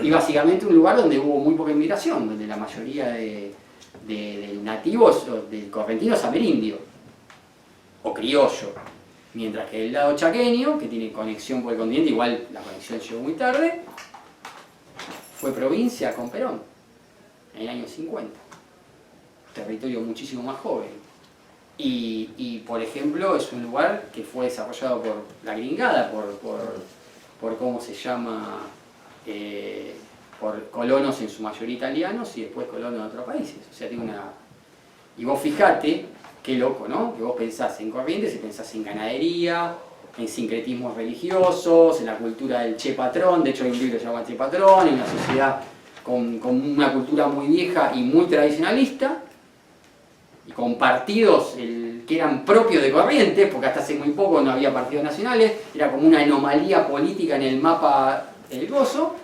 Y básicamente un lugar donde hubo muy poca inmigración, donde la mayoría de nativos, del correntino, es amerindio o criollo. Mientras que el lado chaqueño, que tiene conexión por el continente, igual la conexión llegó muy tarde, fue provincia con Perón, en el año 50. Territorio muchísimo más joven. Y por ejemplo, es un lugar que fue desarrollado por la gringada, por cómo se llama, por colonos en su mayoría italianos y después colonos de otros países. O sea, tiene una... Y vos fijate, qué loco, ¿no? Que vos pensás en Corrientes y pensás en ganadería, en sincretismos religiosos, en la cultura del Che Patrón. De hecho hay un libro que se llama Che Patrón, en una sociedad con una cultura muy vieja y muy tradicionalista, y con partidos que eran propios de Corrientes, porque hasta hace muy poco no había partidos nacionales, era como una anomalía política en el mapa del gozo,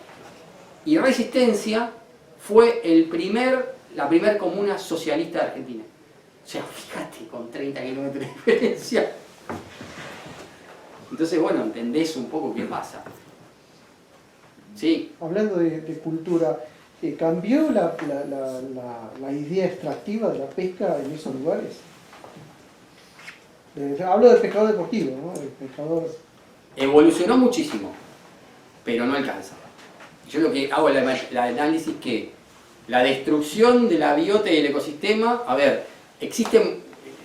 y Resistencia fue la primer comuna socialista de Argentina. O sea, fíjate, con 30 kilómetros de diferencia. Entonces, bueno, entendés un poco qué pasa. Sí. Hablando de cultura, ¿cambió la idea extractiva de la pesca en esos lugares? Hablo del pescador deportivo, ¿no? El pescador... Evolucionó muchísimo, pero no alcanza. Yo lo que hago el análisis que la destrucción de la biota y del ecosistema, a ver,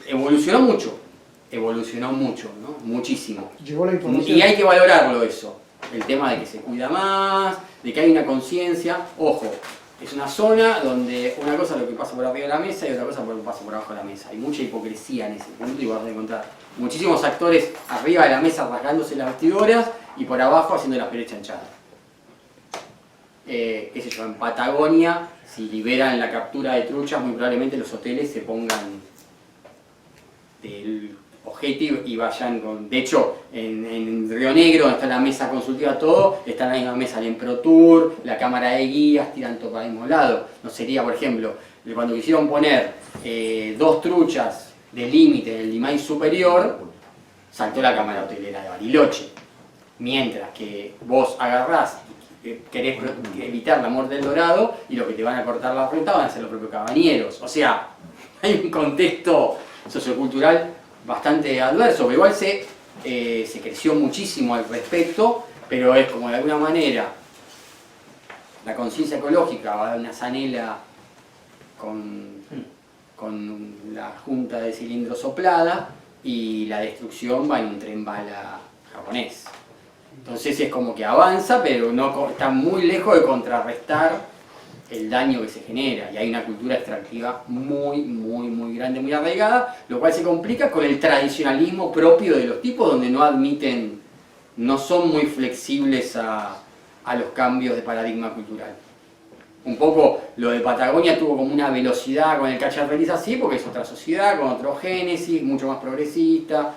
evolucionó mucho, ¿no? Muchísimo. Llegó la información. Y hay que valorarlo eso. El tema de que se cuida más, de que hay una conciencia. Ojo, es una zona donde una cosa es lo que pasa por arriba de la mesa y otra cosa es lo que pasa por abajo de la mesa. Hay mucha hipocresía en ese punto y vas a encontrar muchísimos actores arriba de la mesa rasgándose las vestiduras y por abajo haciendo las peras chanchadas. Qué sé yo, en Patagonia, si liberan la captura de truchas, muy probablemente los hoteles se pongan del ojete y vayan con... De hecho, en Río Negro, donde está la mesa consultiva, todo, está en la misma mesa el Emprotour, la cámara de guías, tiran todo para el mismo lado. No sería, por ejemplo, cuando quisieron poner 2 truchas de límite en el Limay superior, saltó la cámara hotelera de Bariloche. Mientras que vos agarrás y querés evitar la muerte del dorado y lo que te van a cortar la ruta van a ser los propios cabañeros. O sea, hay un contexto sociocultural bastante adverso, pero igual se creció muchísimo al respecto, pero es como de alguna manera la conciencia ecológica va a dar una zanela con la junta de cilindro soplada y la destrucción va en un tren bala japonés. Entonces es como que avanza, pero no, está muy lejos de contrarrestar el daño que se genera, y hay una cultura extractiva muy grande, muy arraigada, lo cual se complica con el tradicionalismo propio de los tipos, donde no son muy flexibles a los cambios de paradigma cultural. Un poco lo de Patagonia tuvo como una velocidad con el Cacharrelis así, porque es otra sociedad, con otro génesis, mucho más progresista,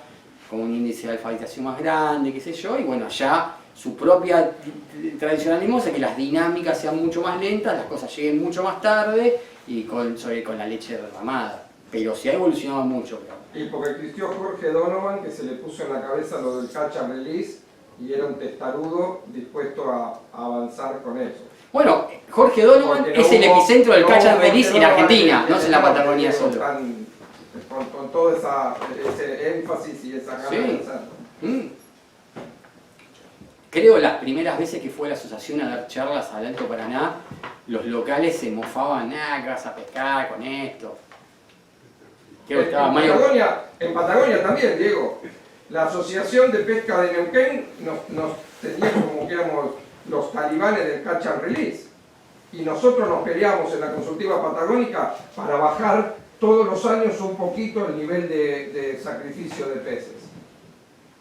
con un índice de alfabetización más grande, qué sé yo, y bueno, allá su propia tradicionalismo hace que las dinámicas sean mucho más lentas, las cosas lleguen mucho más tarde y con la leche derramada. Pero sí ha evolucionado mucho. Y porque existió Jorge Donovan, que se le puso en la cabeza lo del catch and release y era un testarudo dispuesto a avanzar con eso. Bueno, Jorge Donovan es el epicentro del catch and release en Argentina, no es en la Patagonia solo. Con todo ese énfasis y esa gana de hacerlo. Creo las primeras veces que fue la asociación a dar charlas al Alto Paraná, los locales se mofaban, ¿qué vas a pescar con esto? Creo que estaba en Patagonia también, Diego. La Asociación de Pesca de Neuquén nos tenía como que éramos los talibanes del catch and release. Y nosotros nos peleamos en la consultiva patagónica para bajar todos los años un poquito el nivel de sacrificio de peces.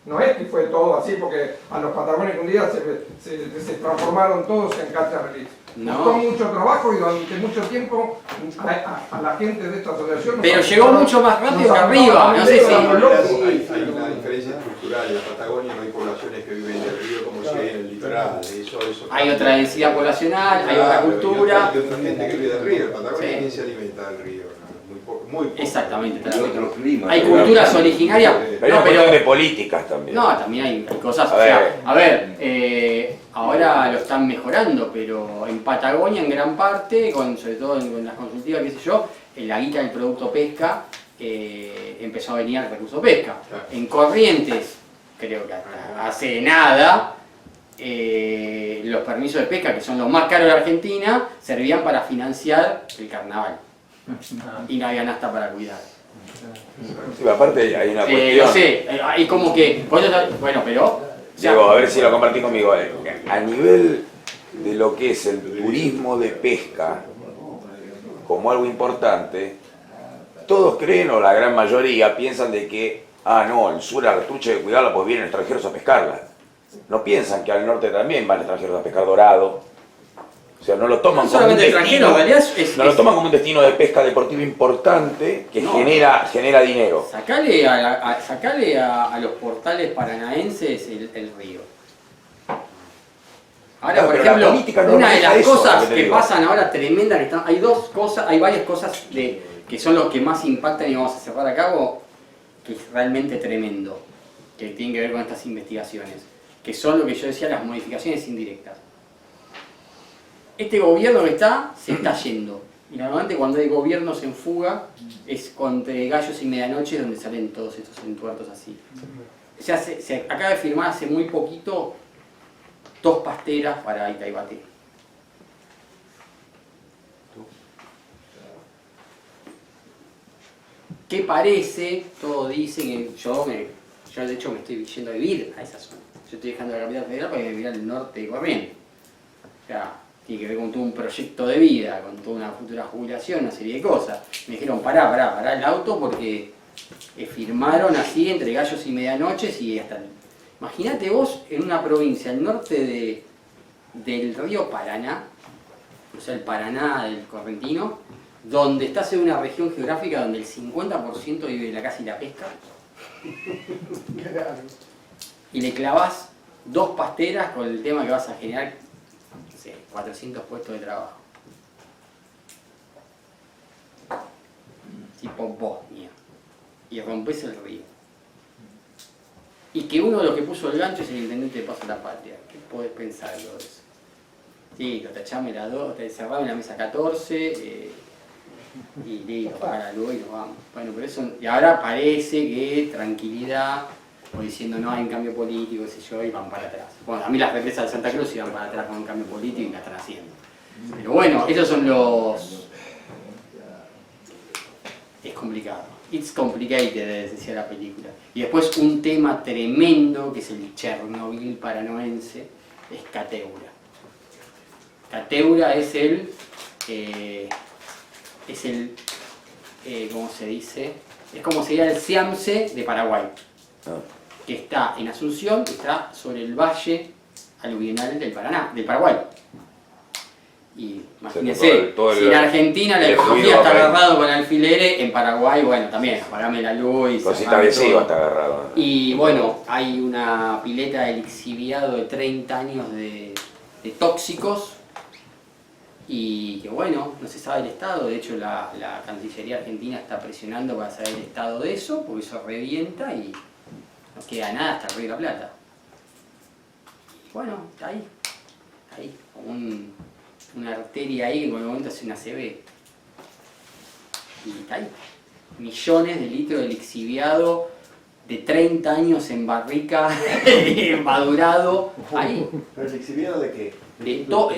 No es que fue todo así porque a los patagónicos un día se transformaron todos en catch and release. No. Costó mucho trabajo y durante mucho tiempo a la gente de esta asociación... Pero llegó mucho más rápido que arriba, no sé si... Hay una diferencia estructural. En la Patagonia no hay poblaciones que viven del río como si hay en el litoral. Hay otra densidad poblacional, hay otra cultura. Hay otra gente que vive del río. En Patagonia, Sí. ¿quién se alimenta del río? Muy poco. Exactamente. Y otro clima. Hay culturas originarias. Pero hay cuestión de políticas también. No, también hay cosas, ahora lo están mejorando, pero en Patagonia en gran parte, sobre todo en las consultivas, qué sé yo, la guita del producto pesca empezó a venir al recurso pesca. En Corrientes, creo que hasta hace nada, los permisos de pesca, que son los más caros de Argentina, servían para financiar el carnaval. Y no había nada para cuidar. Sí, aparte hay una cuestión. No sé, hay como que... Bueno, pero... Diego, a ver si lo compartís conmigo. A nivel de lo que es el turismo de pesca como algo importante, todos creen, o la gran mayoría, piensan de que, no, el sur Artuche hay que cuidarla porque vienen extranjeros a pescarla. No piensan que al norte también van extranjeros a pescar dorado. O sea, no lo toman como un destino, lo toman como un destino de pesca deportiva importante que genera dinero. Sacale a los portales paranaenses el río. Ahora, por ejemplo, una de las cosas que pasan ahora tremenda, hay varias cosas que son los que más impactan y vamos a llevar a cabo, que es realmente tremendo, que tienen que ver con estas investigaciones, que son lo que yo decía, las modificaciones indirectas. Este gobierno que se está yendo. Y normalmente cuando hay gobiernos en fuga es entre gallos y medianoche donde salen todos estos entuertos así. Se acaba de firmar hace muy poquito 2 pasteras para Itaibate. ¿Qué parece? Todos dicen que yo de hecho me estoy yendo a vivir a esa zona. Yo estoy dejando la capital federal para vivir al norte de Corrientes. O sea, tiene que ver con todo un proyecto de vida, con toda una futura jubilación, una serie de cosas. Me dijeron, pará el auto porque firmaron así entre gallos y medianoches y hasta... Imagínate vos en una provincia al norte del río Paraná, o sea el Paraná del Correntino, donde estás en una región geográfica donde el 50% vive de la caza y la pesca, y le clavás 2 pasteras con el tema que vas a generar, no sé, 400 puestos de trabajo. Tipo Bosnia. Y rompés el río. Y que uno de los que puso el gancho es el intendente de Paso a la Patria. ¿Qué podés pensar de todo eso? Sí, lo tachame la 2, te cerramos en la mesa 14 y listo, paga la luz y nos vamos. Bueno, pero eso, y ahora parece que tranquilidad, o diciendo no hay un cambio político, qué sé yo, y van para atrás. Bueno, a mí las represas de Santa Cruz iban para atrás con un cambio político y la están haciendo. Pero bueno, esos son los... Es complicado. It's complicated, decía la película. Y después un tema tremendo, que es el Chernobyl paranoense, es Cateura. Cateura es ¿cómo se dice? Es como sería el Ciamse de Paraguay, que está en Asunción, que está sobre el valle aluvional del Paraguay. Y imagínense, si en Argentina la ecología está agarrado con alfileres, en Paraguay, bueno, también, apagame la luz y... Cosita adhesiva está agarrado. Y bueno, hay una pileta de lixiviado de 30 años de tóxicos, y que bueno, no se sabe el estado. De hecho la Cancillería Argentina está presionando para saber el estado de eso, porque eso revienta y no queda nada hasta el Río de la Plata. Y bueno, está ahí, como una arteria ahí que en algún momento hace una CB. Y está ahí. Millones de litros de lixiviado de 30 años en barrica, madurado, ahí. ¿Pero el lixiviado de qué?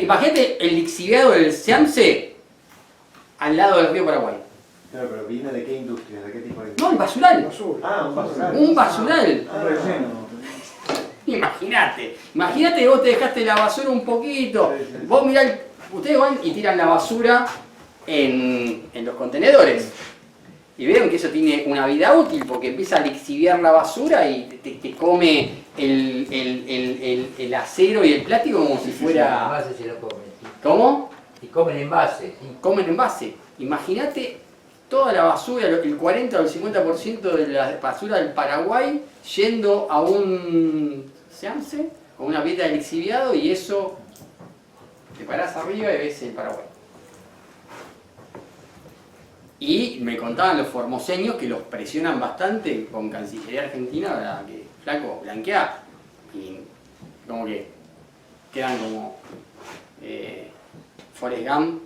Imagínate el lixiviado del Ciamse al lado del río Paraguay. Claro, pero ¿viene de qué industria? ¿De qué tipo de industria? No, el basural. Ah, un basural. Un basural. Ah, relleno. Imagínate que vos te dejaste la basura un poquito. Vos mirá, ustedes van y tiran la basura en los contenedores. Y Y vieron que eso tiene una vida útil porque empieza a lixiviar la basura y te come el acero y el plástico como si fuera... Envase se lo comen. Sí. ¿Cómo? Y comen envase. Sí. Comen envase. Imagínate toda la basura, el 40 o el 50% de la basura del Paraguay yendo a un seance con una piedra de lixiviado y eso te parás arriba y ves el Paraguay. Y me contaban los formoseños que los presionan bastante con Cancillería Argentina para que, flaco, blanquea. Y como que quedan como Forrest Gump,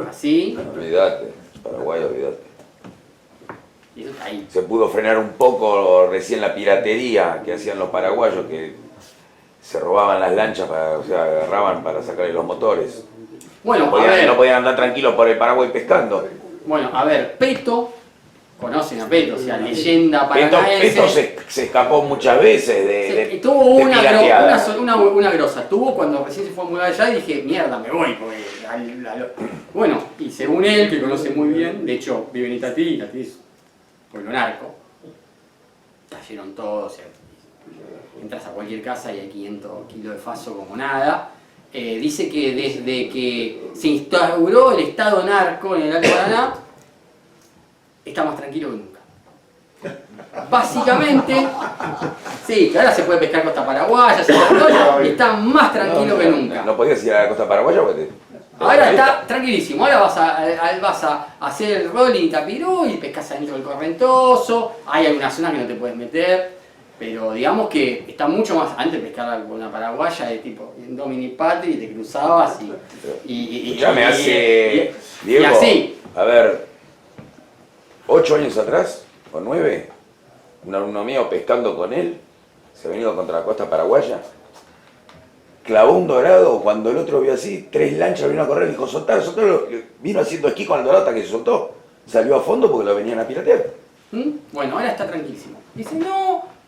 así. Olvídate, Paraguay, olvídate. Y eso está ahí. Se pudo frenar un poco recién la piratería que hacían los paraguayos, que se robaban las lanchas, o sea, agarraban para sacarle los motores. Bueno, no podían andar tranquilos por el Paraguay pescando. Bueno, a ver, Peto, conocen a Peto, o sea, leyenda paranaense. Peto se escapó muchas veces de tuvo una pirateada. grosa, tuvo cuando recién se fue a mudar allá y dije, mierda, me voy, porque bueno, y según él, que conoce muy bien, de hecho vive en Itatí es pueblo narco, cayeron todos, o sea, entras a cualquier casa y hay 500 kilos de faso como nada. Dice que desde que se instauró el estado narco en el Alto Paraná, está más tranquilo que nunca. Básicamente, sí, que ahora se puede pescar costa paraguaya, y está más tranquilo que nunca. No podías ir a la costa paraguaya porque ahora está tranquilísimo, ahora vas a hacer el rolling Itapirú y pescas adentro del Correntoso, hay algunas zonas que no te puedes meter. Pero digamos que está mucho más, antes pescar con una paraguaya de tipo en Dominic Patri, te cruzabas ya me hace, Diego, y así. A ver, 8 años atrás, o 9, un alumno mío pescando con él, se ha venido contra la costa paraguaya, clavó un dorado, cuando el otro vio así, 3 lanchas, vino a correr, dijo, soltalo, vino haciendo esquí con el dorado hasta que se soltó, salió a fondo porque lo venían a piratear. Bueno, ahora está tranquilísimo. Dice, no,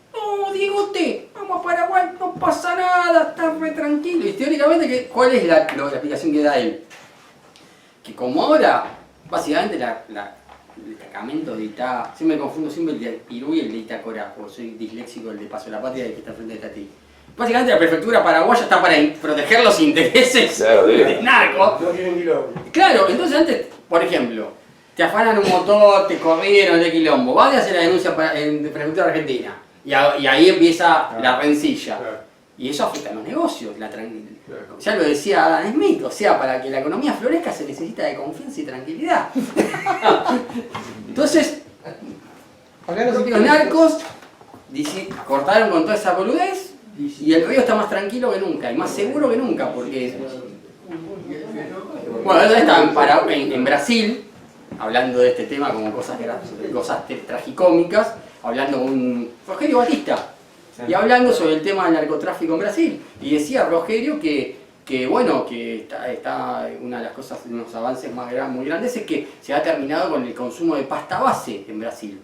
Diegote, vamos a Paraguay, no pasa nada, está re tranquilo. Y teóricamente, ¿cuál es la explicación que da él? Que como ahora, básicamente el destacamento de Itá, siempre me confundo siempre el de Pirú y el de Itacora, porque soy disléxico, el de Paso de la Patria, el que está frente de Tatí. Básicamente la prefectura paraguaya está para proteger los intereses de narcos. No tienen quilombo. Claro, entonces antes, por ejemplo, te afanan un motor, te corrieron de quilombo, vas a hacer la denuncia en prefectura argentina. Y ahí empieza la rencilla. Y eso afecta a los negocios. Ya lo decía Adam Smith, o sea, para que la economía florezca se necesita de confianza y tranquilidad. Entonces, los narcos cortaron con toda esa boludez y el río está más tranquilo que nunca y más seguro que nunca porque... Bueno, estaba en Brasil, hablando de este tema como cosas tragicómicas, hablando con un Rogerio Batista y hablando sobre el tema del narcotráfico en Brasil. Y decía Rogerio que bueno, que está una de las cosas, unos avances muy grandes es que se ha terminado con el consumo de pasta base en Brasil.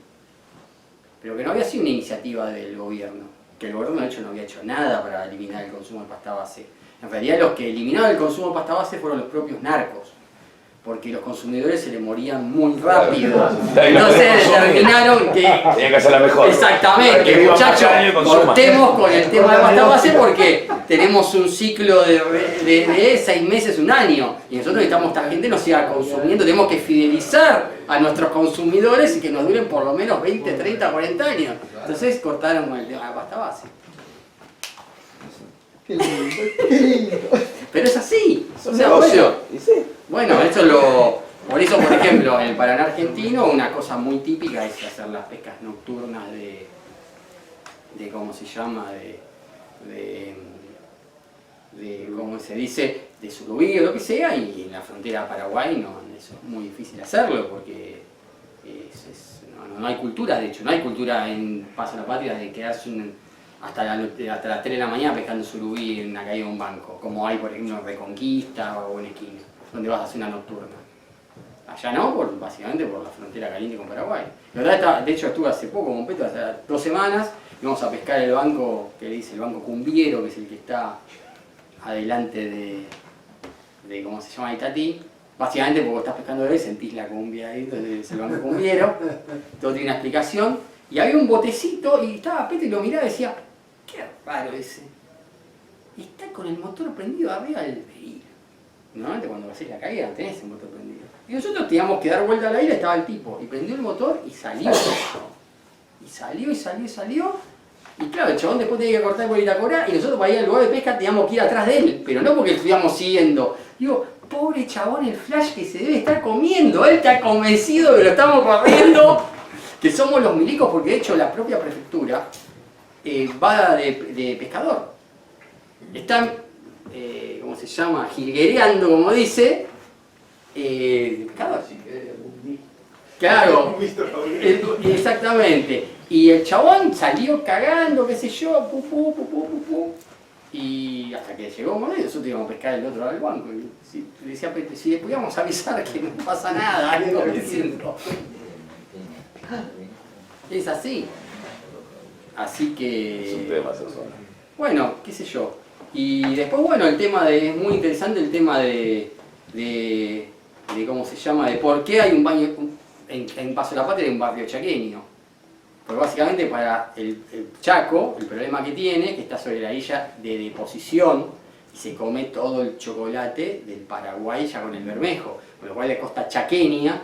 Pero que no había sido una iniciativa del gobierno, que el gobierno de hecho no había hecho nada para eliminar el consumo de pasta base. En realidad los que eliminaron el consumo de pasta base fueron los propios narcos. Porque los consumidores se le morían muy rápido. Entonces determinaron que... Tenía que ser la mejor. Exactamente, muchachos, cortemos con el tema de pasta base porque tenemos un ciclo de 6 meses, un año. Y nosotros necesitamos que esta gente nos siga consumiendo. Tenemos que fidelizar a nuestros consumidores y que nos duren por lo menos 20, 30, 40 años. Entonces cortaron con el tema de pasta base. Qué lindo, qué lindo. Pero es así. Es un negocio. Bueno, por eso, por ejemplo, en el Paraná argentino, una cosa muy típica es hacer las pescas nocturnas de ¿cómo se llama? De ¿cómo se dice? De surubí o lo que sea, y en la frontera Paraguay eso es muy difícil hacerlo porque no hay cultura, de hecho, no hay cultura en Paso de la Patria de quedarse hasta las 3 de la mañana pescando surubí en la caída de un banco, como hay por ejemplo en Reconquista o en Esquina, donde vas a hacer una nocturna. Allá no, básicamente por la frontera caliente con Paraguay. De hecho estuve hace poco con Peto, hace 2 semanas, íbamos a pescar el banco que dice el banco Cumbiero, que es el que está adelante de ¿cómo se llama? Itatí, Básicamente porque estás pescando de hoy, sentís la cumbia ahí, entonces es el banco cumbiero, todo tiene una explicación. Y había un botecito y estaba Peto y lo miraba y decía, qué raro ese. Y está con el motor prendido arriba del vehículo. Normalmente cuando haces la caída no tenés el motor prendido. Y nosotros teníamos que dar vuelta a la isla, estaba el tipo. Y prendió el motor y salió. Y salió. Y claro, el chabón después tenía que cortar por Itacora y nosotros para ir al lugar de pesca teníamos que ir atrás de él. Pero no porque estuviéramos siguiendo. Digo, pobre chabón, el flash que se debe estar comiendo. Él está convencido que lo estamos corriendo. Que somos los milicos, porque de hecho la propia prefectura va de pescador. Están, ¿cómo se llama? Jilguereando, como dice, de pescador. Claro, exactamente. Y el chabón salió cagando, qué sé yo, y hasta que llegó un momento, nosotros íbamos a pescar el otro lado del banco. Y decía, si le podíamos avisar que no pasa nada, algo diciendo. Es así. Así que... Es un tema esa zona. Bueno, qué sé yo. Y después, bueno, el tema de... Es muy interesante el tema de ¿cómo se llama? De por qué hay un baño... En Paso de la Patria hay un barrio chaqueño. Porque básicamente para el Chaco, el problema que tiene es que está sobre la isla de deposición y se come todo el chocolate del Paraguay ya con el bermejo. Con lo cual la costa chaqueña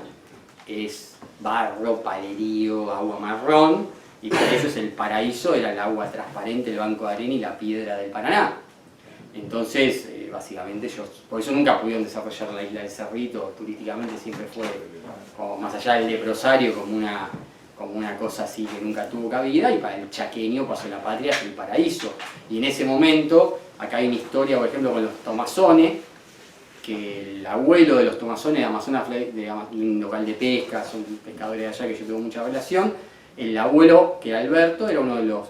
es barro, palerío, agua marrón, y por eso es el paraíso, era el agua transparente, el banco de arena y la piedra del Paraná. Entonces, básicamente ellos, por eso nunca pudieron desarrollar la isla del Cerrito, turísticamente siempre fue, como más allá del leprosario, como una cosa así que nunca tuvo cabida, y para el chaqueño Paso de la Patria es el paraíso. Y en ese momento, acá hay una historia, por ejemplo, con los tomazones, que el abuelo de los tomazones de Amazonas, de un local de pesca, son pescadores de allá que yo tengo mucha relación, el abuelo, que era Alberto, era uno de los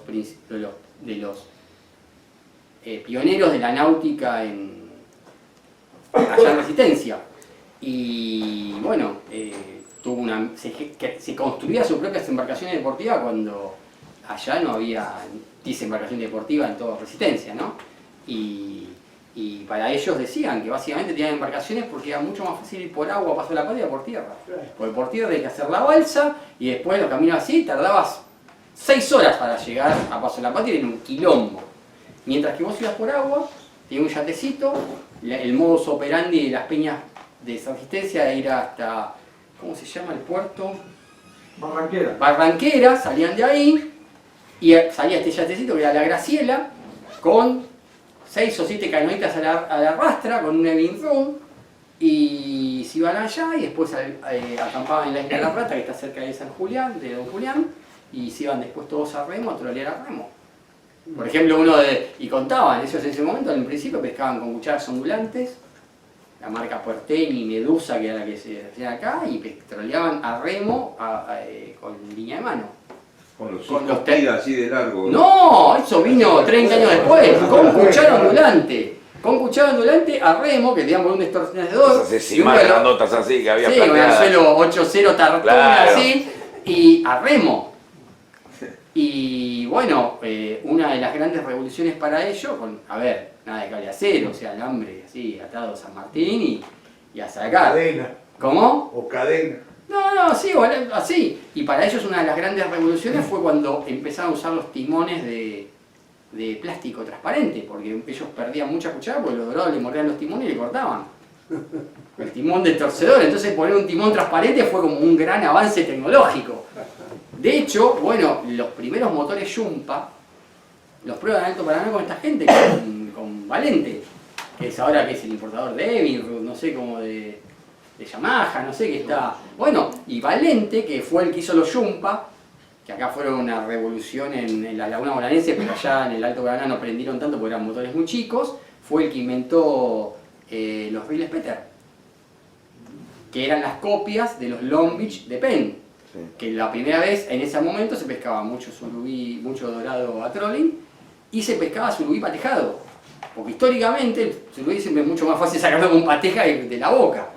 pioneros de la náutica allá en Resistencia. Y bueno, se construía sus propias embarcaciones deportivas cuando allá no había embarcación deportiva en toda Resistencia, ¿no? Y para ellos decían que básicamente tenían embarcaciones porque era mucho más fácil ir por agua a Paso de la Patria que por tierra. Porque por tierra hay que hacer la balsa y después los caminos así tardabas 6 horas para llegar a Paso de la Patria en un quilombo. Mientras que vos ibas por agua, tenías un yatecito, el modus operandi de las peñas de Resistencia era hasta, ¿cómo se llama el puerto? Barranquera, salían de ahí y salía este yatecito que era la Graciela con 6 o 7 canoitas a la rastra con un Evin Room y se iban allá y después acampaban en la isla de la Rata que está cerca de San Julián, de Don Julián, y se iban después todos a remo, a trolear a remo. Por ejemplo, y contaban, ellos en ese momento, en principio pescaban con cucharas ondulantes, la marca Puerteña y Medusa, que era la que se hacía acá, y troleaban a remo con línea de mano. Con los tiras así de largo. No, eso vino 30 años después, con cuchara ondulante. Con cuchara ondulante a remo, que tenían un distorsionador. Esas más grandotas así que había plateadas. Sí, con el suelo 8-0 tartuna, claro. Así, y a remo. Y bueno, una de las grandes revoluciones para ello, nada de cable acero, o sea, alambre así, atado a San Martín y a sacar. Cadena. ¿Cómo? O cadena. No, sí, así. Y para ellos una de las grandes revoluciones fue cuando empezaron a usar los timones de plástico transparente, porque ellos perdían mucha cuchara porque los dorados le mordían los timones y le cortaban. El timón del torcedor, entonces poner un timón transparente fue como un gran avance tecnológico. De hecho, bueno, los primeros motores Yumpa los prueban en Alto Paraná con esta gente, con Valente, que es ahora que es el importador de Evinrude, no sé, como de Yamaha, no sé qué está. Bueno, y Valente, que fue el que hizo los Yumpa, que acá fueron una revolución en la Laguna Bonaerense, pero allá en el Alto Paraná no prendieron tanto porque eran motores muy chicos, fue el que inventó los Riles Peter, que eran las copias de los Long Beach de Penn. Que la primera vez, en ese momento, se pescaba mucho surubí, mucho dorado a trolling y se pescaba surubí patejado. Porque históricamente el surubí siempre es mucho más fácil sacarlo con pateja de la boca,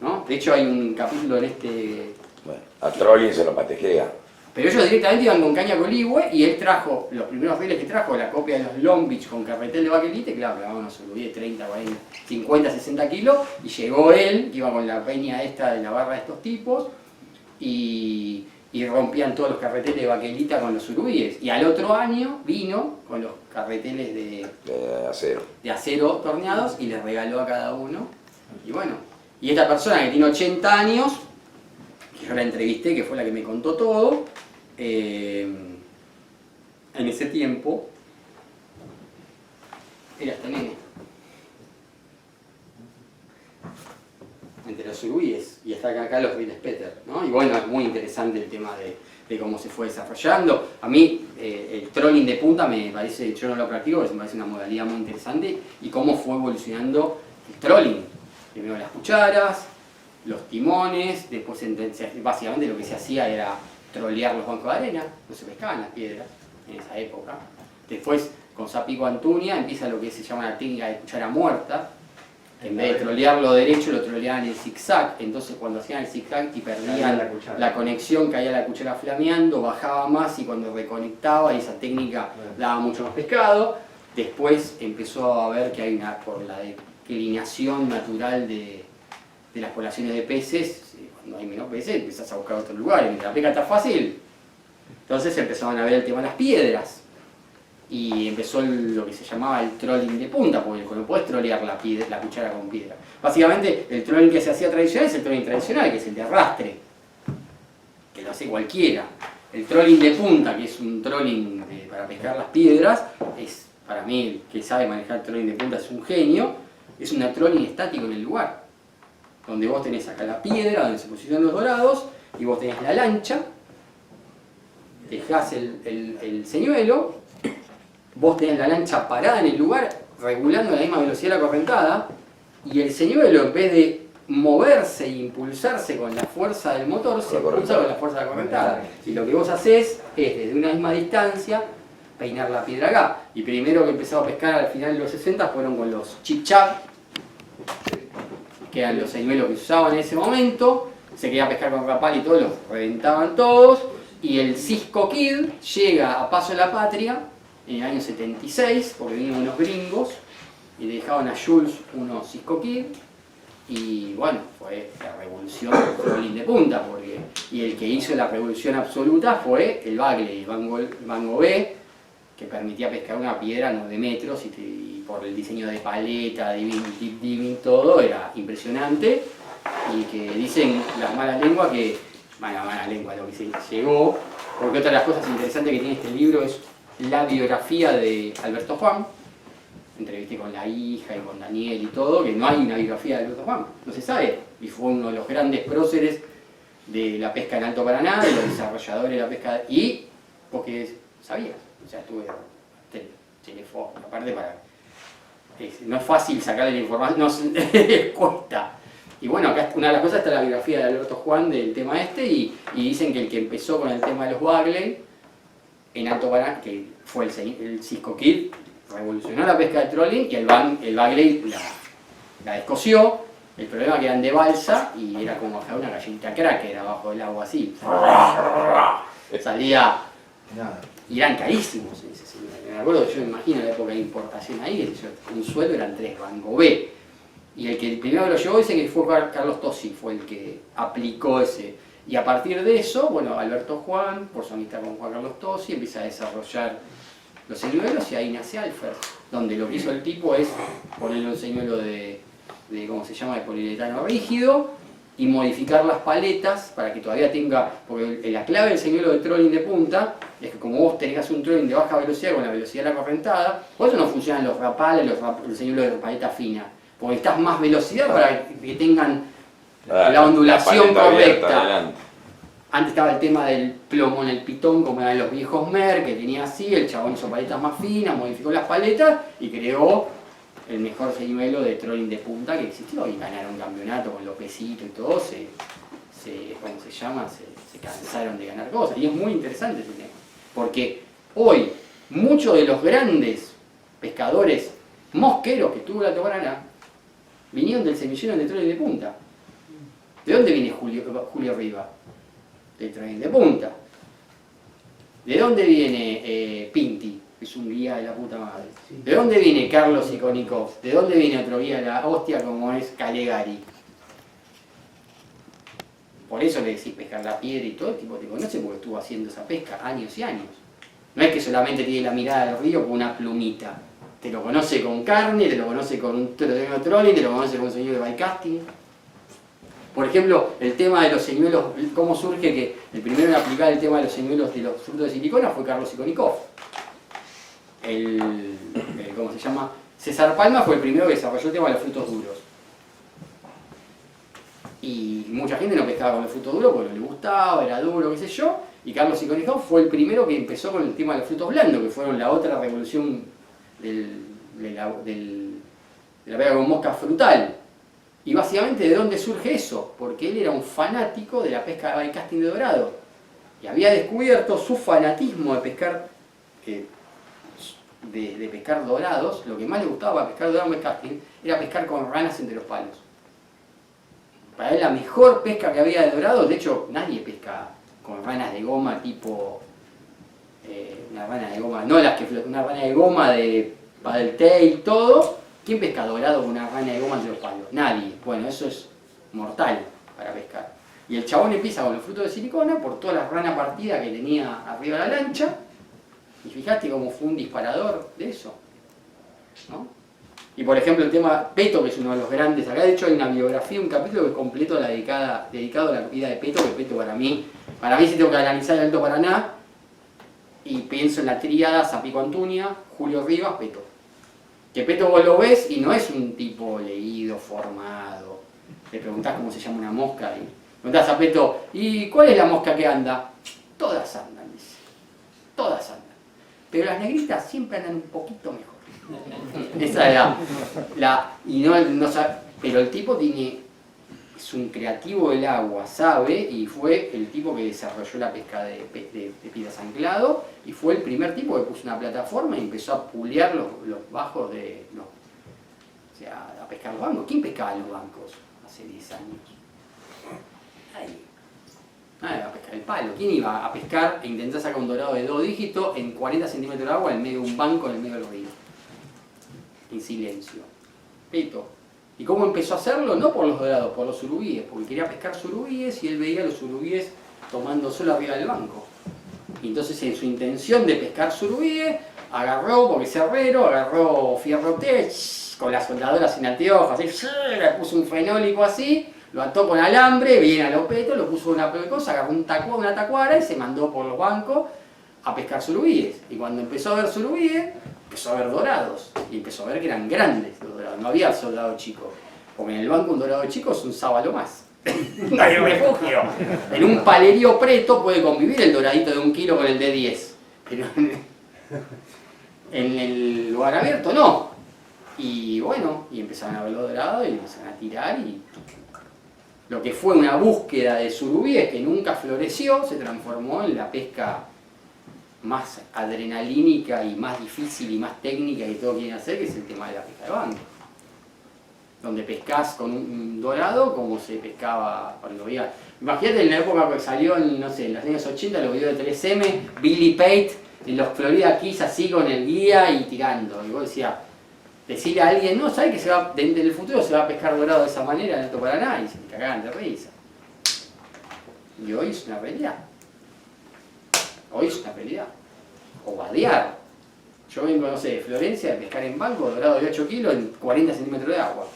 ¿no? De hecho hay un capítulo en este... Bueno, a trolling se lo patejea. Pero ellos directamente iban con caña coligüe y él trajo, los primeros reles que trajo, la copia de los Long Beach con carretel de baquelite, claro, clavaban unos surubíes de 30, 40, 50, 60 kilos, y llegó él, que iba con la peña esta de la barra de estos tipos, y rompían todos los carreteles de baquelita con los surubíes. Y al otro año vino con los carreteles de acero torneados y les regaló a cada uno. Y bueno, y esta persona que tiene 80 años, que yo la entrevisté, que fue la que me contó todo, en ese tiempo era esta nene. Entre los surubíes y hasta acá los Riedespeter, ¿no? Y bueno, es muy interesante el tema de cómo se fue desarrollando. A mí el trolling de punta me parece, yo no lo practico, pero me parece una modalidad muy interesante, y cómo fue evolucionando el trolling. Primero las cucharas, los timones, después básicamente lo que se hacía era trolear los bancos de arena, no se pescaban las piedras en esa época. Después, con Zapico Antuña, empieza lo que se llama la técnica de cuchara muerta. En vez de trolearlo derecho, lo troleaban en zigzag. Entonces, cuando hacían el zigzag y perdían la conexión, caía la cuchara flameando, bajaba más, y cuando reconectaba, y esa técnica daba mucho más pescado. Después empezó a ver que hay por la declinación natural de las poblaciones de peces, cuando hay menos peces empezás a buscar otros lugares, mientras la pesca está fácil. Entonces empezaban a ver el tema de las piedras, y empezó lo que se llamaba el trolling de punta, porque no podés trolear la cuchara con piedra. Básicamente el trolling que se hacía tradicional es el trolling tradicional, que es el de arrastre, que lo hace cualquiera. El trolling de punta, que es un trolling para pescar las piedras, es, para mí, el que sabe manejar el trolling de punta es un genio. Es un trolling estático en el lugar, donde vos tenés acá la piedra, donde se posicionan los dorados, y vos tenés la lancha, dejás el señuelo, vos tenés la lancha parada en el lugar, regulando la misma velocidad de la correntada, y el señuelo, en vez de moverse e impulsarse con la fuerza del motor, se impulsa con la fuerza de la correntada. Y lo que vos hacés es, desde una misma distancia, peinar la piedra acá. Y primero que empezaba a pescar al final de los 60 fueron con los chip-chap, que eran los señuelos que se usaban en ese momento. Se quería pescar con rapal y todos los reventaban todos. Y el Cisco Kid llega a Paso de la Patria en el año 76, porque vinieron unos gringos y le dejaban a Jules unos Cisco Kid. Y bueno, fue la revolución del trolling de punta, y el que hizo la revolución absoluta fue el Bagley, el Van Gogh, que permitía pescar una piedra no de metros, y por el diseño de paleta, diving, todo, era impresionante. Y que dicen las malas lenguas que, bueno, malas lenguas, lo que se llegó, porque otra de las cosas interesantes que tiene este libro es la biografía de Alberto Juan. Entrevisté con la hija y con Daniel y todo, que no hay una biografía de Alberto Juan, no se sabe, y fue uno de los grandes próceres de la pesca en Alto Paraná, de los desarrolladores de la pesca, y porque sabías, o sea, tuve teléfono, aparte no es fácil sacarle la información, no, cuesta. Y bueno, acá una de las cosas está la biografía de Alberto Juan del tema este, y dicen que el que empezó con el tema de los Bagley en Alto Paraná, que fue el Cisco Kid, revolucionó la pesca de trolling, y el Bagley la descoció. El problema que eran de balsa y era como bajar una gallinita cracker abajo del agua así. Salía. Y eran carísimos. Me acuerdo, yo me imagino la época de importación ahí, que un sueldo eran 3 Van Gogh. Y el que primero lo llevó, dice que fue Carlos Tosi, fue el que aplicó ese. Y a partir de eso, bueno, Alberto Juan, por su amistad con Juan Carlos Tosi, empieza a desarrollar los señuelos, y ahí nace Alfer, donde lo que hizo el tipo es ponerle un señuelo de ¿cómo se llama?, de poliuretano rígido, y modificar las paletas para que todavía tenga, porque la clave del señuelo de trolling de punta es que como vos tengas un trolling de baja velocidad con la velocidad de la correntada, por eso no funcionan los rapales, el señuelo de paleta fina, porque necesitas más velocidad para que tengan la ondulación correcta. Antes estaba el tema del plomo en el pitón, como eran los viejos Mer, que tenía así, el chabón hizo paletas más finas, modificó las paletas y creó el mejor señuelo de trolling de punta que existió, y ganaron un campeonato con Lopecito y todo, ¿cómo se llama? Se cansaron de ganar cosas. Y es muy interesante ese tema, porque hoy muchos de los grandes pescadores mosqueros que tuvo la Alto Paraná vinieron del semillero de trolling de punta. ¿De dónde viene Julio Riva? De trolling de punta. ¿De dónde viene Pinti? Es un guía de la puta madre. ¿De dónde viene Carlos Ikonikov? ¿De dónde viene otro guía de la hostia como es Calegari? Por eso le decís pescar la piedra y todo, el tipo te conoce porque estuvo haciendo esa pesca años y años. No es que solamente tiene la mirada del río con una plumita. Te lo conoce con carne, te lo conoce con un trolling, te lo conoce con un señuelo de bycasting. Por ejemplo, el tema de los señuelos, cómo surge que el primero en aplicar el tema de los señuelos de los frutos de silicona fue Carlos Ikonikov. ¿Cómo se llama? César Palma fue el primero que desarrolló el tema de los frutos duros. Y mucha gente no pescaba con el fruto duro porque no le gustaba, era duro, qué sé yo. Y Carlos Ikonikov fue el primero que empezó con el tema de los frutos blandos, que fueron la otra revolución de la pesca con mosca frutal. Y básicamente, ¿de dónde surge eso? Porque él era un fanático de la pesca de bycasting de dorado. Y había descubierto su fanatismo de pescar de pescar dorados. Lo que más le gustaba para pescar dorado en bycasting era pescar con ranas entre los palos. Para él la mejor pesca que había de dorado, de hecho nadie pesca con ranas de goma tipo una rana de goma, no las que flotan, una rana de goma de paddle tail, todo. ¿Quién pesca dorado con una rana de goma entre los palos? Nadie. Bueno, eso es mortal para pescar. Y el chabón empieza con los frutos de silicona por todas las ranas partidas que tenía arriba de la lancha. Y fíjate cómo fue un disparador de eso, ¿no? Y por ejemplo el tema Peto, que es uno de los grandes, acá de hecho hay una biografía, un capítulo que es completo dedicado a la vida de Peto, que Peto para mí si tengo que analizar el Alto Paraná, y pienso en la tríada Zapico Antuña, Julio Rivas, Peto. Que Peto vos lo ves y no es un tipo leído, formado. Le preguntás cómo se llama una mosca y preguntás a Peto, ¿y cuál es la mosca que anda? Todas andan, dice. Todas andan. Pero las negritas siempre andan un poquito mejor. Esa es pero el tipo es un creativo del agua, sabe, y fue el tipo que desarrolló la pesca de piedras anclado, y fue el primer tipo que puso una plataforma y empezó a pulear los bajos o sea, a pescar los bancos. ¿Quién pescaba en los bancos hace 10 años? Nadie iba a pescar el palo. ¿Quién iba a pescar e intentar sacar un dorado de 2 dígitos en 40 centímetros de agua en medio de un banco en el medio del río? En silencio. Peto. ¿Y cómo empezó a hacerlo? No por los dorados, por los surubíes, porque quería pescar surubíes y él veía a los surubíes tomando solo arriba del banco. Y entonces en su intención de pescar surubíes, agarró, porque es herrero, agarró fierro tech, con las soldadoras sin anteojos, así, le puso un fenólico así, lo ató con alambre, bien a lo Peto, lo puso una cosa, agarró una tacuara y se mandó por los bancos a pescar surubíes. Y cuando empezó a ver surubíes, empezó a ver dorados, y empezó a ver que eran grandes los dorados, no había soldado chico, porque en el banco un dorado chico es un sábalo más, no hay refugio. En un palerío preto puede convivir el doradito de 1 kilo con el de 10, pero en el lugar abierto no. Y bueno, y empezaron a ver los dorados y empezaron a tirar, y lo que fue una búsqueda de surubíes que nunca floreció, se transformó en la pesca más adrenalínica y más difícil y más técnica que todos quieren hacer, que es el tema de la pesca de banco. Donde pescás con un dorado como se pescaba cuando veía. Imagínate en la época que salió, no sé, en los años 80, los videos de 3M, Billy Pate, en los Florida Keys así con el guía y tirando. Y vos decías, decirle a alguien, no, ¿sabes que en el futuro se va a pescar dorado de esa manera en Alto Paraná? Y se te cagaban de risa. Y hoy es una realidad. Hoy es una realidad. O vadear. Yo vengo, no sé, de Florencia, de pescar en banco, dorado de 8 kilos en 40 centímetros de agua.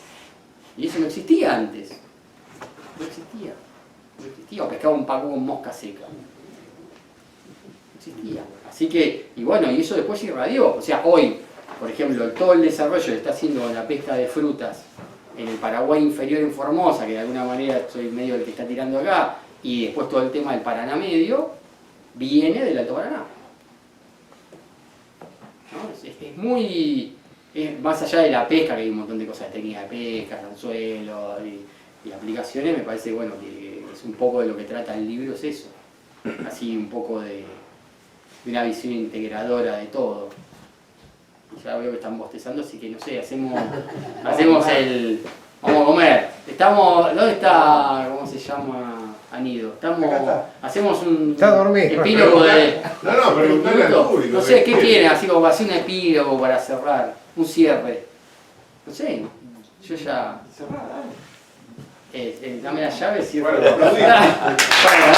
Y eso no existía antes. No existía. No existía. O pescaba un paco con mosca seca. No existía. Así que, y bueno, y eso después se irradió. O sea, hoy, por ejemplo, todo el desarrollo que está haciendo con la pesca de frutas en el Paraguay inferior en Formosa, que de alguna manera soy medio el que está tirando acá, y después todo el tema del Paraná medio, viene del Alto Paraná. ¿No? Es muy... más allá de la pesca, que hay un montón de cosas de técnica de pesca, anzuelos y aplicaciones, me parece bueno que es un poco de lo que trata el libro, es eso. Así un poco de una visión integradora de todo. Ya veo que están bostezando, así que no sé, hacemos el... Vamos a comer. ¿Dónde está? ¿Cómo se llama? han ido. Acá está. Hacemos un Está dormido. epílogo de... No, preguntale al público. No sé, ¿qué quieren? Así como así un epílogo para cerrar, un cierre. No sé, yo ya... Cerrá, dale. dame la llave, cierro. Bueno, aplaudimos. Bueno,